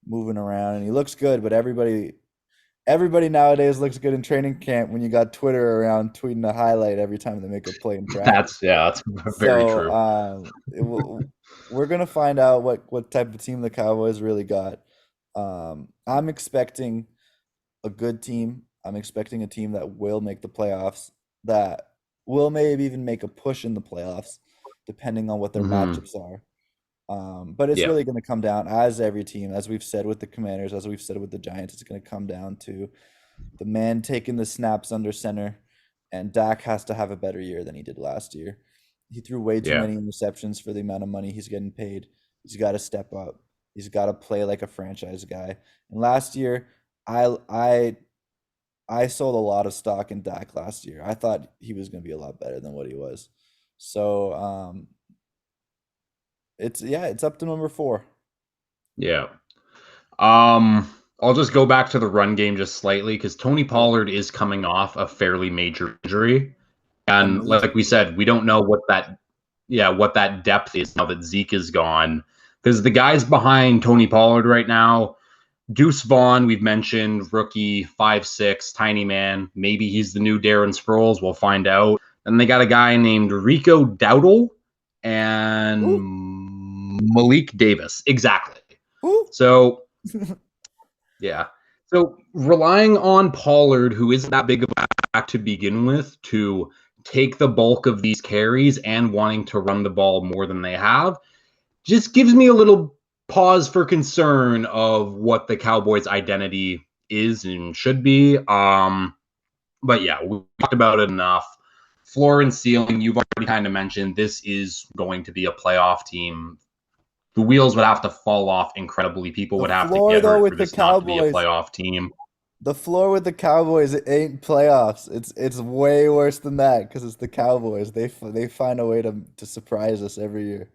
S2: moving around, and he looks good. But everybody nowadays looks good in training camp when you got Twitter around tweeting a highlight every time they make a play in practice.
S1: That's very
S2: So
S1: true.
S2: we're gonna find out what type of team the Cowboys really got. I'm expecting a good team. I'm expecting a team that will make the playoffs, that will maybe even make a push in the playoffs, depending on what their
S1: Mm-hmm.
S2: matchups are. But it's
S1: Yeah.
S2: really going to come down, as every team, as we've said with the Commanders, as we've said with the Giants, it's going to come down to the man taking the snaps under center, and Dak has to have a better year than he did last year. He threw way too
S1: Yeah.
S2: many interceptions for the amount of money he's getting paid. He's got to step up. He's got to play like a franchise guy. And last year, I I I sold a lot of stock in Dak last year. I thought he was going to be a lot better than what he was. So it's up to number four.
S1: Yeah. Um, I'll just go back to the run game just slightly because Tony
S2: Yeah,
S1: Pollard is coming off a fairly major injury. And like we
S2: amazing.
S1: said, we don't know what that depth is now that Zeke is gone. Because the guys behind Tony Pollard right now, Deuce Vaughn, we've mentioned, rookie, 5'6", tiny man. Maybe he's the new Darren Sproles. We'll find out. And they got a guy named Rico Dowdle and
S2: Who?
S1: Malik Davis. Exactly.
S2: Who?
S1: So yeah. So relying on Pollard, who isn't that big of a back to begin with, to take the bulk of these carries and wanting to run the ball more than they have, just gives me a little pause for concern of what the Cowboys' identity is and should be. But yeah, we talked about it enough. Floor and ceiling, you've already kind of mentioned this is going to be a playoff team. The wheels would have to fall off incredibly. People
S2: The
S1: would have to
S2: floor
S1: get
S2: though
S1: hurt for
S2: with the
S1: this not to be a
S2: Cowboys,
S1: playoff team.
S2: the floor with the Cowboys it ain't playoffs. It's way worse than that because it's the Cowboys. They find a way to surprise us every year.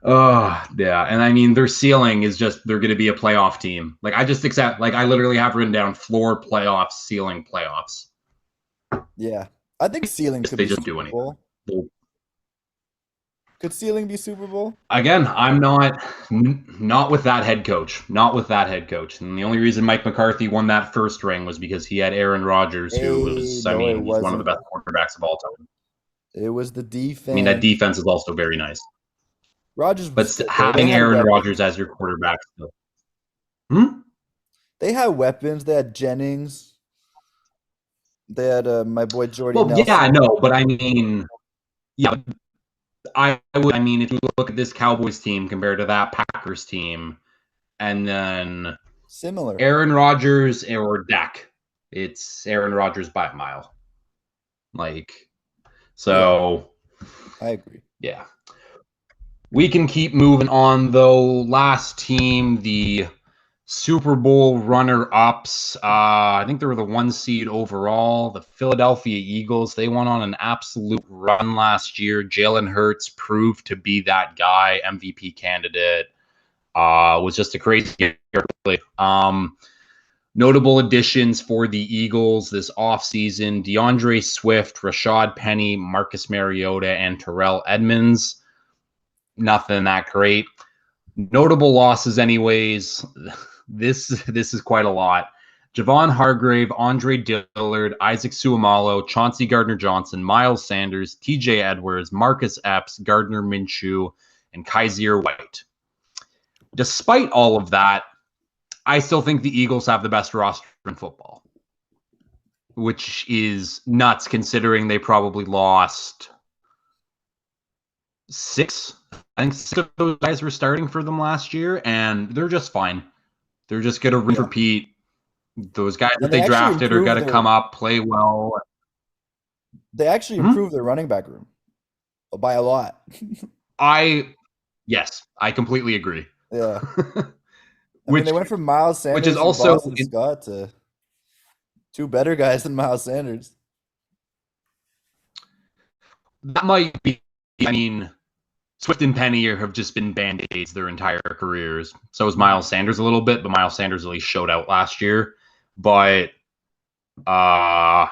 S1: Oh, yeah. And their ceiling is just they're going to be a playoff team. Like, I just accept, like, I literally have written down floor playoffs, ceiling playoffs.
S2: Yeah. I think ceiling could
S1: They
S2: be
S1: just do
S2: Super
S1: anything.
S2: Bowl. Could ceiling be Super Bowl?
S1: Again, I'm not with that head coach. Not with that head coach. And the only reason Mike McCarthy won that first ring was because he had Aaron Rodgers, who
S2: Hey,
S1: was, I
S2: no, it
S1: mean, he's one of the
S2: wasn't.
S1: best quarterbacks of all time.
S2: It was the
S1: I mean, that
S2: defense.
S1: defense is also very nice.
S2: Rodgers was
S1: But
S2: good though. They
S1: having
S2: had
S1: Aaron Rodgers
S2: weapons.
S1: as your quarterback still. Hmm?
S2: They had weapons. They had Jennings. They had my boy Jordy
S1: Well, yeah,
S2: Nelson.
S1: no, but I mean, yeah, I mean, if you look at this Cowboys team compared to that Packers team, and then
S2: Similar.
S1: Aaron Rodgers or Dak, it's Aaron Rodgers by a mile. Like,
S2: Yeah,
S1: so
S2: I agree.
S1: yeah. We can keep moving on though. Last team, the Super Bowl runner-ups. I think they were the 1 seed overall. The Philadelphia Eagles. They went on an absolute run last year. Jalen Hurts proved to be that guy, MVP candidate. Was just a crazy year. Notable additions for the Eagles this offseason: DeAndre Swift, Rashad Penny, Marcus Mariota, and Terrell Edmonds. Nothing that great. Notable losses, anyways. This is quite a lot. Javon Hargrave, Andre Dillard, Isaac Suamalo, Chauncey Gardner-Johnson, Miles Sanders, TJ Edwards, Marcus Epps, Gardner Minshew, and Kaiser White. Despite all of that, I still think the Eagles have the best roster in football, which is nuts considering they probably lost six. I think 6 of those guys were starting for them last year, and they're just fine. They're just going to
S2: Yeah,
S1: repeat. Those guys that
S2: and they
S1: they
S2: actually
S1: drafted are going
S2: improved
S1: to come
S2: their
S1: up, play well.
S2: they actually
S1: Hmm?
S2: improved their running back room by a lot.
S1: Yes, I completely agree.
S2: Yeah, I mean they
S1: which
S2: went from Miles
S1: which is
S2: Sanders and
S1: also
S2: Boston Scott to two better guys than Miles Sanders.
S1: that might be. I mean, Swift and Penny have just been band-aids their entire careers. So is
S2: Mhm.
S1: Miles Sanders a little bit, but Miles Sanders really showed out last year. But uh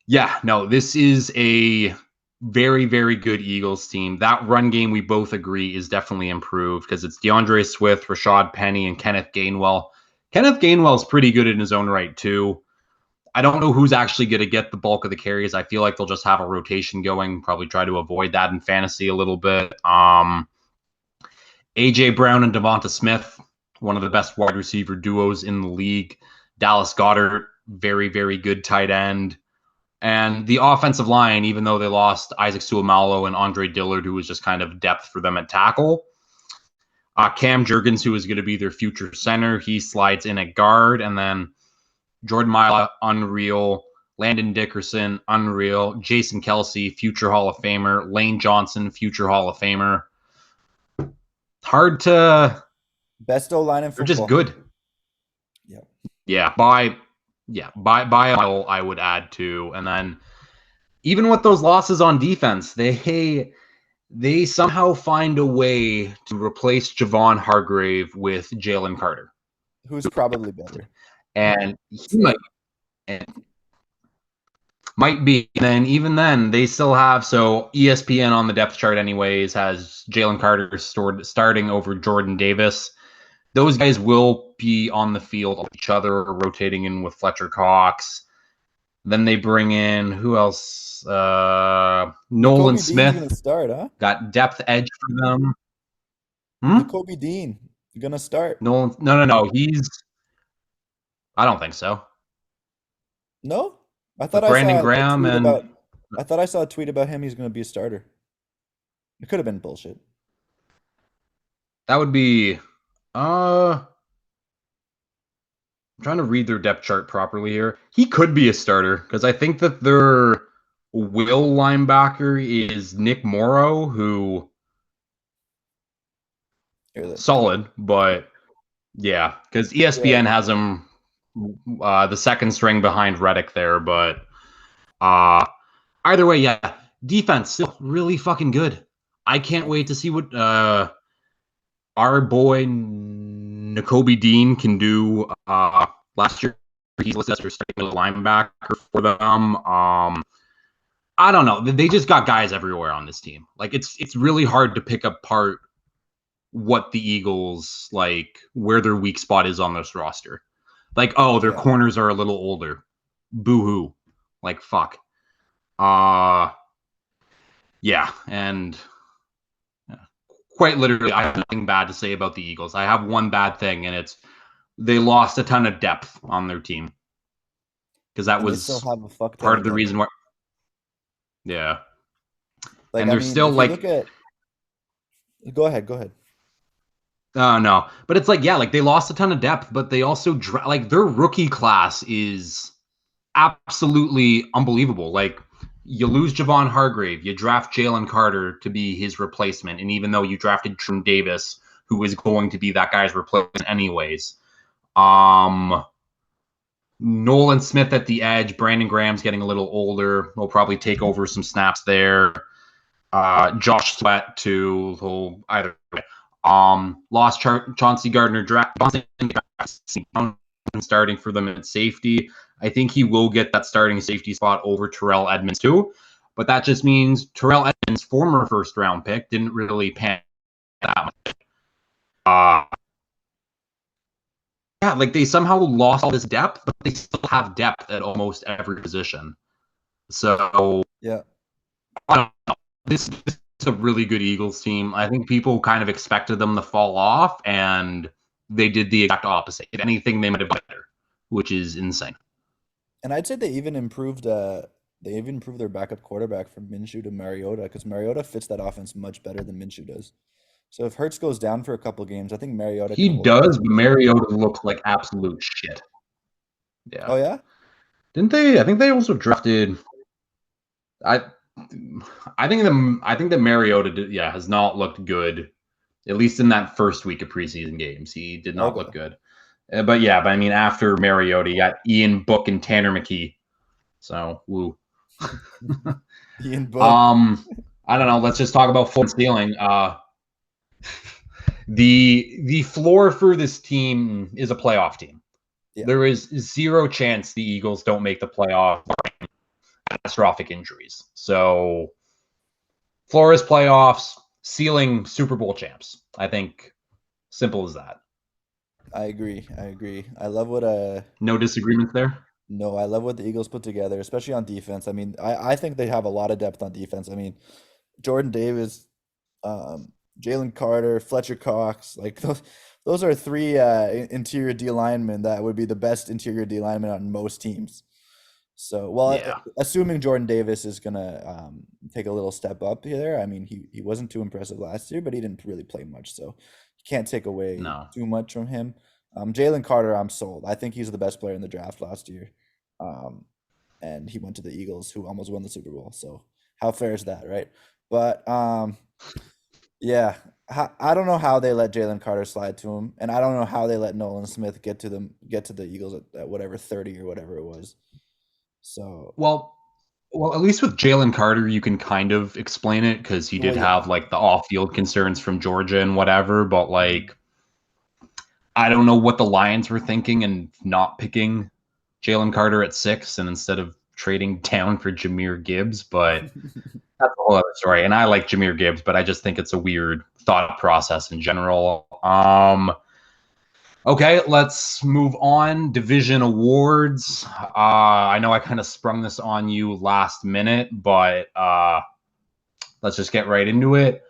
S1: yeah, no, this is a very, very good Eagles team. That run game, we both agree, is definitely improved because it's DeAndre Swift, Rashad Penny, and Kenneth Gainwell. Kenneth Gainwell is pretty good in his own right, too. I don't know who's actually going to get the bulk of the carries. I feel like they'll just have a rotation going, probably try to avoid that in fantasy a little bit. A.J. Brown and Devonta Smith, one of the best wide receiver duos in the league. Dallas Goedert, very, very good tight end. And the offensive line, even though they lost Isaac Suamalo and Andre Dillard, who was just kind of depth for them at tackle. Cam Jurgens, who is going to be their future center, he slides in at guard. And then Jordan Mailata, unreal. Landon Dickerson, unreal. Jason Kelsey, future Hall of Famer. Lane Johnson, future Hall of Famer. Hard to.
S2: Best O line in
S1: They're just
S2: football.
S1: good.
S2: Yeah,
S1: Yeah, by a mile, I would add to. And then even with those losses on defense, they somehow find a way to replace Javon Hargrave with Jalen Carter,
S2: who's probably better?
S1: and he might be. And then even then, they still have so ESPN on the depth chart, anyways, has Jalen Carter starting over Jordan Davis. Those guys will be on the field with each other, rotating in with Fletcher Cox. Then they bring in who else? Nolan
S2: Jacoby Dean's gonna
S1: Smith
S2: start, huh?
S1: got depth edge for them. Hmm?
S2: Jacoby Dean gonna start.
S1: Nolan? No. I don't think so.
S2: No, I thought
S1: With
S2: I
S1: Brandon
S2: saw a
S1: Graham
S2: tweet
S1: and
S2: about. I thought I saw a tweet about him. He's gonna be a starter. It could have been bullshit.
S1: that would be. I'm trying to read their depth chart properly here. He could be a starter because I think that their will linebacker is Nick Morrow, who
S2: Here,
S1: solid, but yeah, because
S2: yeah,
S1: ESPN has him the second string behind Reddick there, but uh either way, yeah, defense still really fucking good. I can't wait to see what our boy N'Kobe Dean can do last year He's listed as their starting middle linebacker for them. I don't know. They just got guys everywhere on this team. Like it's really hard to pick apart what the Eagles like, where their weak spot is on this roster. Like, oh, their
S2: Yeah.
S1: corners are a little older. Boo hoo. Like fuck. Uh yeah, and quite literally, I have nothing bad to say about the Eagles. I have one bad thing, and it's they lost a ton of depth on their team because that
S2: And they still
S1: was
S2: have a fuck ton
S1: part
S2: of
S1: of the
S2: depth.
S1: reason why. Yeah,
S2: Like,
S1: and
S2: I
S1: they're
S2: mean,
S1: still
S2: if you
S1: like,
S2: look at, go ahead, go ahead.
S1: oh no, but it's like yeah, like they lost a ton of depth, but they also like their rookie class is absolutely unbelievable. Like you lose Javon Hargrave, you draft Jalen Carter to be his replacement, and even though you drafted Trim Davis, who is going to be that guy's replacement anyways, um, Nolan Smith at the edge. Brandon Graham's getting a little older. He'll probably take over some snaps there. Josh Sweat too. He'll either way. Lost Chauncey Gardner starting for them at safety. I think he will get that starting safety spot over Terrell Edmonds too. But that just means Terrell Edmonds, former first round pick, didn't really pan that much. Yeah, like they somehow lost all this depth, but they still have depth at almost every position. So
S2: Yeah.
S1: I don't know. This is a really good Eagles team. I think people kind of expected them to fall off, and they did the exact opposite. If anything, they might have been better, which is insane.
S2: And I'd say they even improved their backup quarterback from Minshew to Mariota because Mariota fits that offense much better than Minshew does. So if Hurts goes down for a couple games, I think Mariota can
S1: He
S2: hold him
S1: does,
S2: down.
S1: but Mariota looks like absolute shit. Yeah,
S2: Oh yeah?
S1: didn't they? I think they also drafted. I, I think that Mariota did, yeah has not looked good. At least in that first week of preseason games, he did not look
S2: Okay.
S1: good. But I mean, after Mariota, you got Ian Book and Tanner McKee. So, woo.
S2: Ian Book.
S1: I don't know. Let's just talk about floor and ceiling. The floor for this team is a playoff team.
S2: Yeah,
S1: There is zero chance the Eagles don't make the playoff. Catastrophic injuries. So, floor is playoffs. Ceiling Super Bowl champs. I think simple as that.
S2: I agree. I agree. I love what
S1: No disagreements there.
S2: no, I love what the Eagles put together, especially on defense. I mean, I think they have a lot of depth on defense. I mean, Jordan Davis, Jalen Carter, Fletcher Cox, like those are three interior D linemen that would be the best interior D linemen on most teams. So, well,
S1: Yeah.
S2: assuming Jordan Davis is gonna take a little step up here. I mean, he wasn't too impressive last year, but he didn't really play much, so you can't take away
S1: No.
S2: too much from him. Jalen Carter, I'm sold. I think he's the best player in the draft last year, um, and he went to the Eagles, who almost won the Super Bowl. So, how fair is that, right? But yeah, I don't know how they let Jalen Carter slide to him, and I don't know how they let Nolan Smith get to the Eagles at whatever 30 or whatever it was. So,
S1: Well, at least with Jalen Carter, you can kind of explain it because he
S2: well,
S1: did
S2: yeah.
S1: have like the off-field concerns from Georgia and whatever. But
S2: Mhm.
S1: like, I don't know what the Lions were thinking and not picking Jalen Carter at 6 and instead of trading down for Jameer Gibbs. But that's a whole other story. And I like Jameer Gibbs, but I just think it's a weird thought process in general. Okay, let's move on. Division awards. I know I kind of sprung this on you last minute, but let's just get right into it.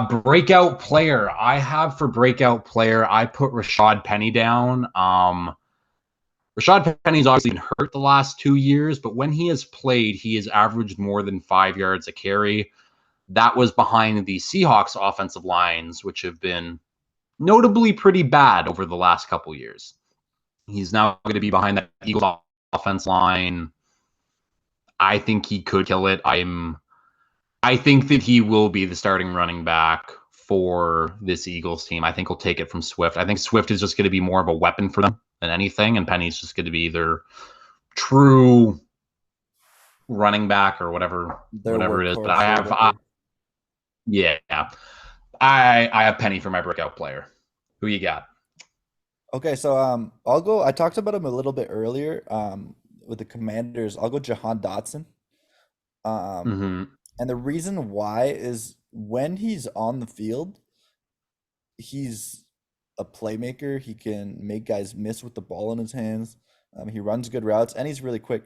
S1: Breakout player. I have for breakout player, I put Rashad Penny down. Rashad Penny's obviously been hurt the last 2 years, but when he has played, he has averaged more than 5 yards a carry. That was behind the Seahawks offensive lines, which have been notably pretty bad over the last couple years. He's now going to be behind that Eagles offense line. I think he could kill it. I think that he will be the starting running back for this Eagles team. I think he'll take it from Swift. I think Swift is just going to be more of a weapon for them than anything, and Penny's just going to be their true running back or
S2: Their
S1: whatever it is. But
S2: workhorse or whatever.
S1: yeah, I have Penny for my breakout player. Who you got?
S2: Okay, so I'll go. I talked about him a little bit earlier. With the Commanders, I'll go Jahan Dotson. Um,
S1: Hmm.
S2: and the reason why is when he's on the field, he's a playmaker. He can make guys miss with the ball in his hands. He runs good routes, and he's really quick.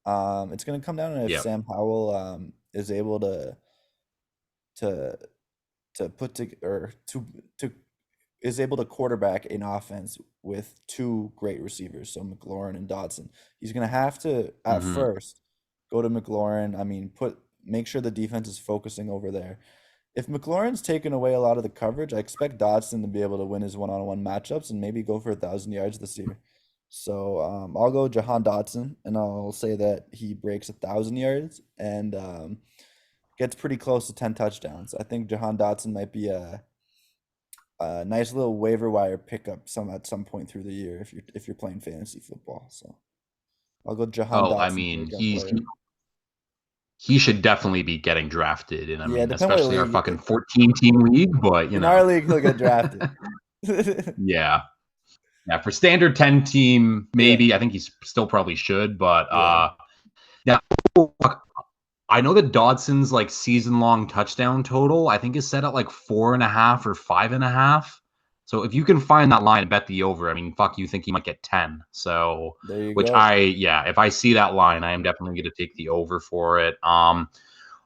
S2: It's going to come down to if
S1: Yep.
S2: Sam Howell is able to to put to or to is able to quarterback an offense with two great receivers, so McLaurin and Dodson. He's going to have to at
S1: Hmm.
S2: first go to McLaurin. I mean, put make sure the defense is focusing over there. If McLaurin's taken away a lot of the coverage, I expect Dodson to be able to win his one-on-one matchups and maybe go for 1,000 yards this year. So I'll go Jahan Dotson, and I'll say that he breaks 1,000 yards and gets pretty close to 10 touchdowns. I think Jahan Dotson might be a nice little waiver wire pickup at some point through the year if you're playing fantasy football. So I'll go Jahan
S1: Oh, I
S2: Dotson,
S1: mean,
S2: breakout player.
S1: he should definitely be getting drafted, and I
S2: Yeah,
S1: mean,
S2: depending what
S1: especially our
S2: league.
S1: fucking 14 team league. But
S2: In our league, he'll get drafted.
S1: yeah, yeah, for standard 10 team,
S2: Yeah,
S1: maybe I think he's still probably should, but
S2: yeah.
S1: yeah, I know that Dodson's like season long touchdown total, I think is set at like 4.5 or 5.5. So if you can find that line and bet the over, I mean, fuck, you think he might get 10. So,
S2: There you
S1: which
S2: go.
S1: yeah, if I see that line, I am definitely going to take the over for it.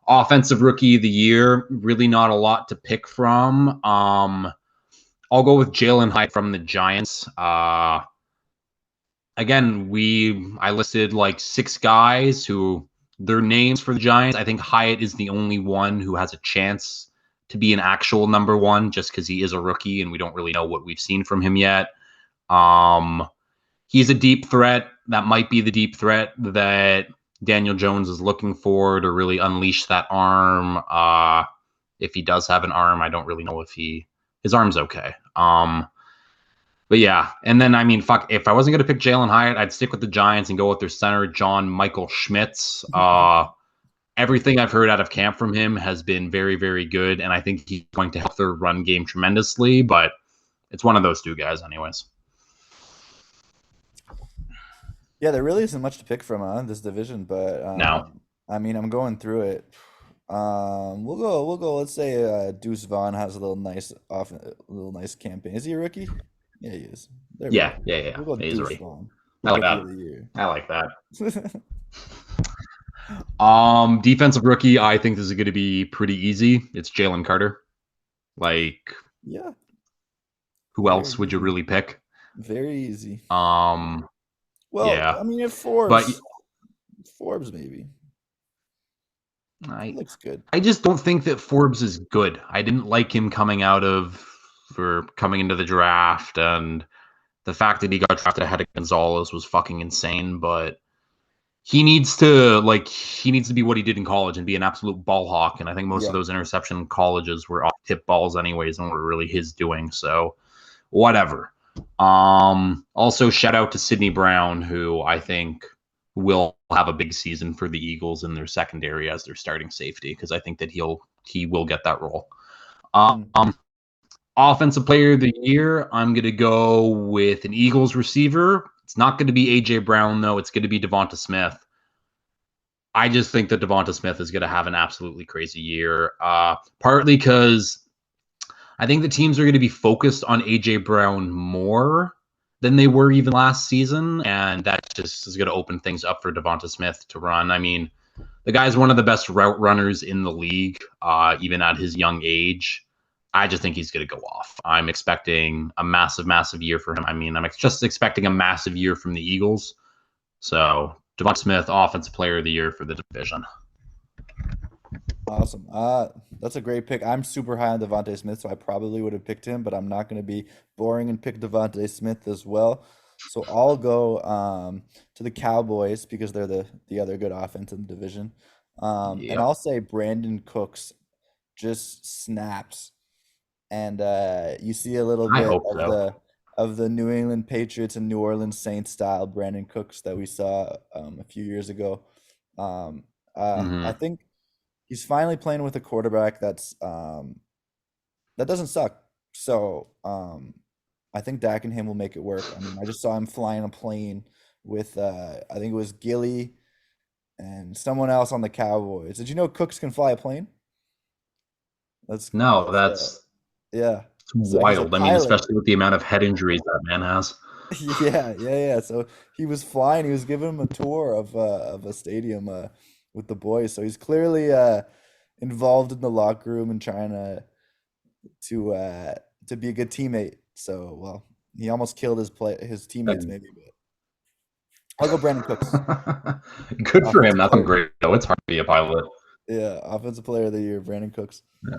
S1: Offensive rookie of the year, really not a lot to pick from. I'll go with Jalen Hyatt from the Giants. Again, I listed like six guys who their names for the Giants. I think Hyatt is the only one who has a chance to be an actual number one, just because he is a rookie and we don't really know what we've seen from him yet. Um, he's a deep threat. That might be the deep threat that Daniel Jones is looking for to really unleash that arm. If he does have an arm, I don't really know if his arm's okay. But yeah, and then I mean, fuck, if I wasn't gonna pick Jalen Hyatt, I'd stick with the Giants and go with their center, John Michael Schmitz. Everything I've heard out of camp from him has been very, very good, and I think he's going to help their run game tremendously. But it's one of those two guys, anyways.
S2: Yeah, there really isn't much to pick from on this division, but
S1: No,
S2: I mean, I'm going through it. We'll go. Let's say Deuce Vaughn has a little nice campaign. Is he a rookie? Yeah, he is. There we
S1: yeah,
S2: go.
S1: yeah, yeah, yeah.
S2: We'll go
S1: He's
S2: Deuce
S1: already.
S2: Vaughn,
S1: I like
S2: rookie
S1: that.
S2: of the year.
S1: I like that. Defensive rookie, I think this is going to be pretty easy. It's Jalen Carter. Like,
S2: Yeah,
S1: who
S2: very
S1: else would you
S2: easy.
S1: really pick?
S2: Very easy.
S1: Um,
S2: Well,
S1: yeah,
S2: I mean, if
S1: but
S2: Forbes maybe. He
S1: I
S2: looks good.
S1: I just don't think that Forbes is good. I didn't like him coming into the draft, and the fact that he got drafted ahead of Gonzalez was fucking insane. But he needs to be what he did in college and be an absolute ball hawk. And I think most of
S2: Yeah.
S1: those interception colleges were off tip balls anyways, and were really his doing. So whatever. Also, shout out to Sidney Brown, who I think will have a big season for the Eagles in their secondary as their starting safety, because I think that he will get that role.
S2: Mm.
S1: Um, Offensive player of the year, I'm gonna go with an Eagles receiver. It's not going to be AJ Brown though. It's going to be Devonta Smith. I just think that Devonta Smith is going to have an absolutely crazy year. Partly because I think the teams are going to be focused on AJ Brown more than they were even last season, and that just is going to open things up for Devonta Smith to run. I mean, the guy's one of the best route runners in the league, even at his young age. I just think he's going to go off. I'm expecting a massive, massive year for him. I mean, I'm just expecting a massive year from the Eagles. So, Devonta Smith, Offensive Player of the Year for the division.
S2: Awesome. That's a great pick. I'm super high on Devontae Smith, so I probably would have picked him, but I'm not going to be boring and pick Devontae Smith as well. So I'll go to the Cowboys because they're the other good offense in the division. And
S1: Yep.
S2: I'll say Brandon Cooks just snaps, and you see a little
S1: I
S2: bit
S1: hope so.
S2: of the New England Patriots and New Orleans Saints style Brandon Cooks that we saw a few years ago. Um, I
S1: Mm-hmm.
S2: think he's finally playing with a quarterback that doesn't suck. So I think Dak and him will make it work. I mean, I just saw him flying a plane with I think it was Gilly and someone else on the Cowboys. Did you know Cooks can fly a plane? That's
S1: No,
S2: that's
S1: that's
S2: yeah. So he's a
S1: wild. I mean,
S2: pilot.
S1: especially with the amount of head injuries that man has.
S2: Yeah, yeah, yeah. So he was flying. He was giving him a tour of a stadium with the boys. So he's clearly involved in the locker room and trying to uh to be a good teammate. So well, he almost killed his teammates maybe, but I'll go Brandon Cooks,
S1: Good for him.
S2: offensive
S1: That's
S2: player.
S1: great. Though it's hard to be a pilot.
S2: Yeah, offensive player of the year, Brandon Cooks
S1: Yeah,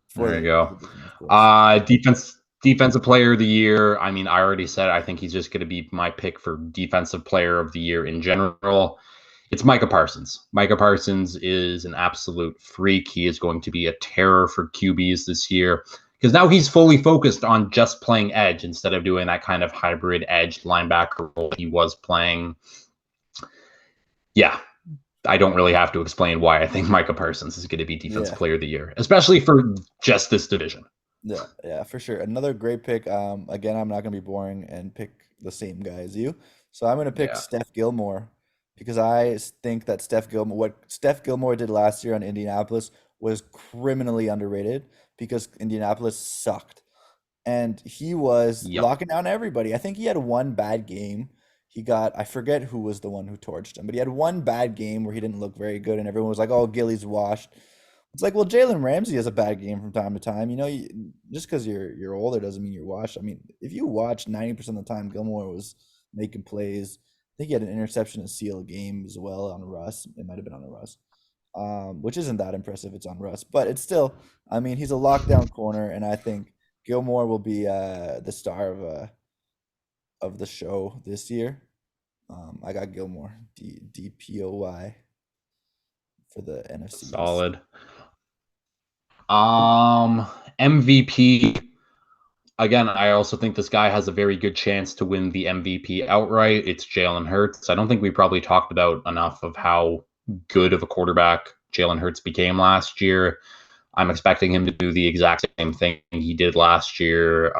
S2: for
S1: there you
S2: the
S1: go.
S2: division, of course.
S1: Defensive player of the year. I mean, I already said I think he's just going to be my pick for defensive player of the year in general. It's Micah Parsons. Micah Parsons is an absolute freak. He is going to be a terror for QBs this year because now he's fully focused on just playing edge instead of doing that kind of hybrid edge linebacker role he was playing. Yeah, I don't really have to explain why I think Micah Parsons is going to be defensive
S2: Yeah,
S1: player of the year, especially for just this division.
S2: yeah, yeah, for sure. Another great pick. Again, I'm not gonna be boring and pick the same guy as you. So I'm gonna pick
S1: Yeah.
S2: Steph Gilmore because think that what Steph Gilmore did last year on Indianapolis was criminally underrated because Indianapolis sucked. And he was
S1: Yep.
S2: locking down everybody. I think he had one bad game. I forget who was the one who torched him, but he had one bad game where he didn't look very good, and everyone was like, "Oh, Gilly's washed." It's like, well, Jalen Ramsey has a bad game from time to time. Just because you're older doesn't mean you're washed. I mean, if you watch 90% of the time, Gilmore was making plays. I think he had an interception to seal a game as well on Russ. It might have been on a Russ, which isn't that impressive. It's on Russ, but it's still. I mean, he's a lockdown corner, and I think Gilmore will be the star of the show this year. I got Gilmore, DPOY for the NFC East.
S1: Solid. Um, MVP. Again, I also think this guy has a very good chance to win the MVP outright. It's Jalen Hurts. I don't think we probably talked about enough of how good of a quarterback Jalen Hurts became last year. I'm expecting him to do the exact same thing he did last year.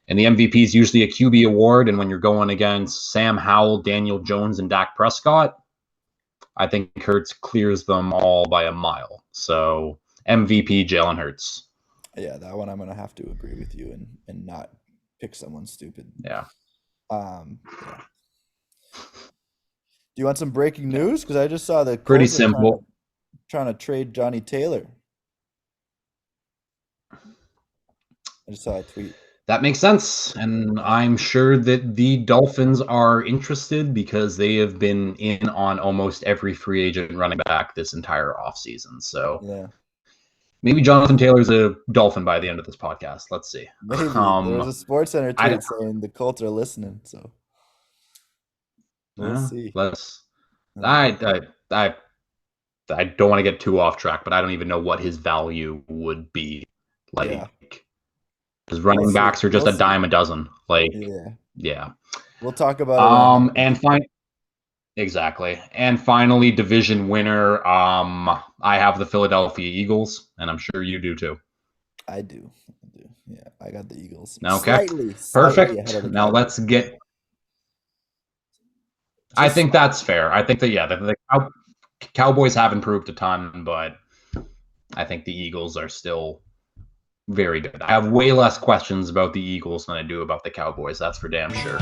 S1: And the MVP is usually a QB award. And when you're going against Sam Howell, Daniel Jones, and Dak Prescott, I think Hurts clears them all by a mile. So MVP Jalen Hurts.
S2: Yeah, that one I'm gonna have to agree with you and not pick someone stupid.
S1: Yeah.
S2: Yeah. Do you want some breaking news? Because I just saw the
S1: Pretty
S2: Colts are
S1: simple.
S2: trying to trade Johnny Taylor. I just saw a tweet.
S1: That makes sense. And
S2: Yeah,
S1: I'm sure that the Dolphins are interested because they have been in on almost every free agent running back this entire offseason. So
S2: yeah.
S1: maybe Jonathan Taylor's a Dolphin by the end of this podcast. Let's see.
S2: Maybe there was a Sports Center
S1: I
S2: tweet saying the Colts are listening, so we'll see.
S1: let's.
S2: Yeah,
S1: I don't want to get too off track, but I don't even know what his value would be.
S2: yeah.
S1: Like, his
S2: We'll
S1: running
S2: see.
S1: backs are just
S2: We'll
S1: a
S2: see.
S1: dime a dozen. Like,
S2: Yeah,
S1: yeah.
S2: we'll talk about it when it
S1: And
S2: happens.
S1: fine. Exactly. And finally, division winner. I have the Philadelphia Eagles, and I'm sure you do too.
S2: I do. I do. Yeah, I got the Eagles
S1: Okay.
S2: slightly ahead
S1: Perfect.
S2: of the
S1: Now
S2: Cowboys.
S1: let's get. I
S2: Just
S1: think that's fair. I think that the Cowboys have improved a ton, but I think the Eagles are still very good. I have way less questions about the Eagles than I do about the Cowboys. That's for damn sure.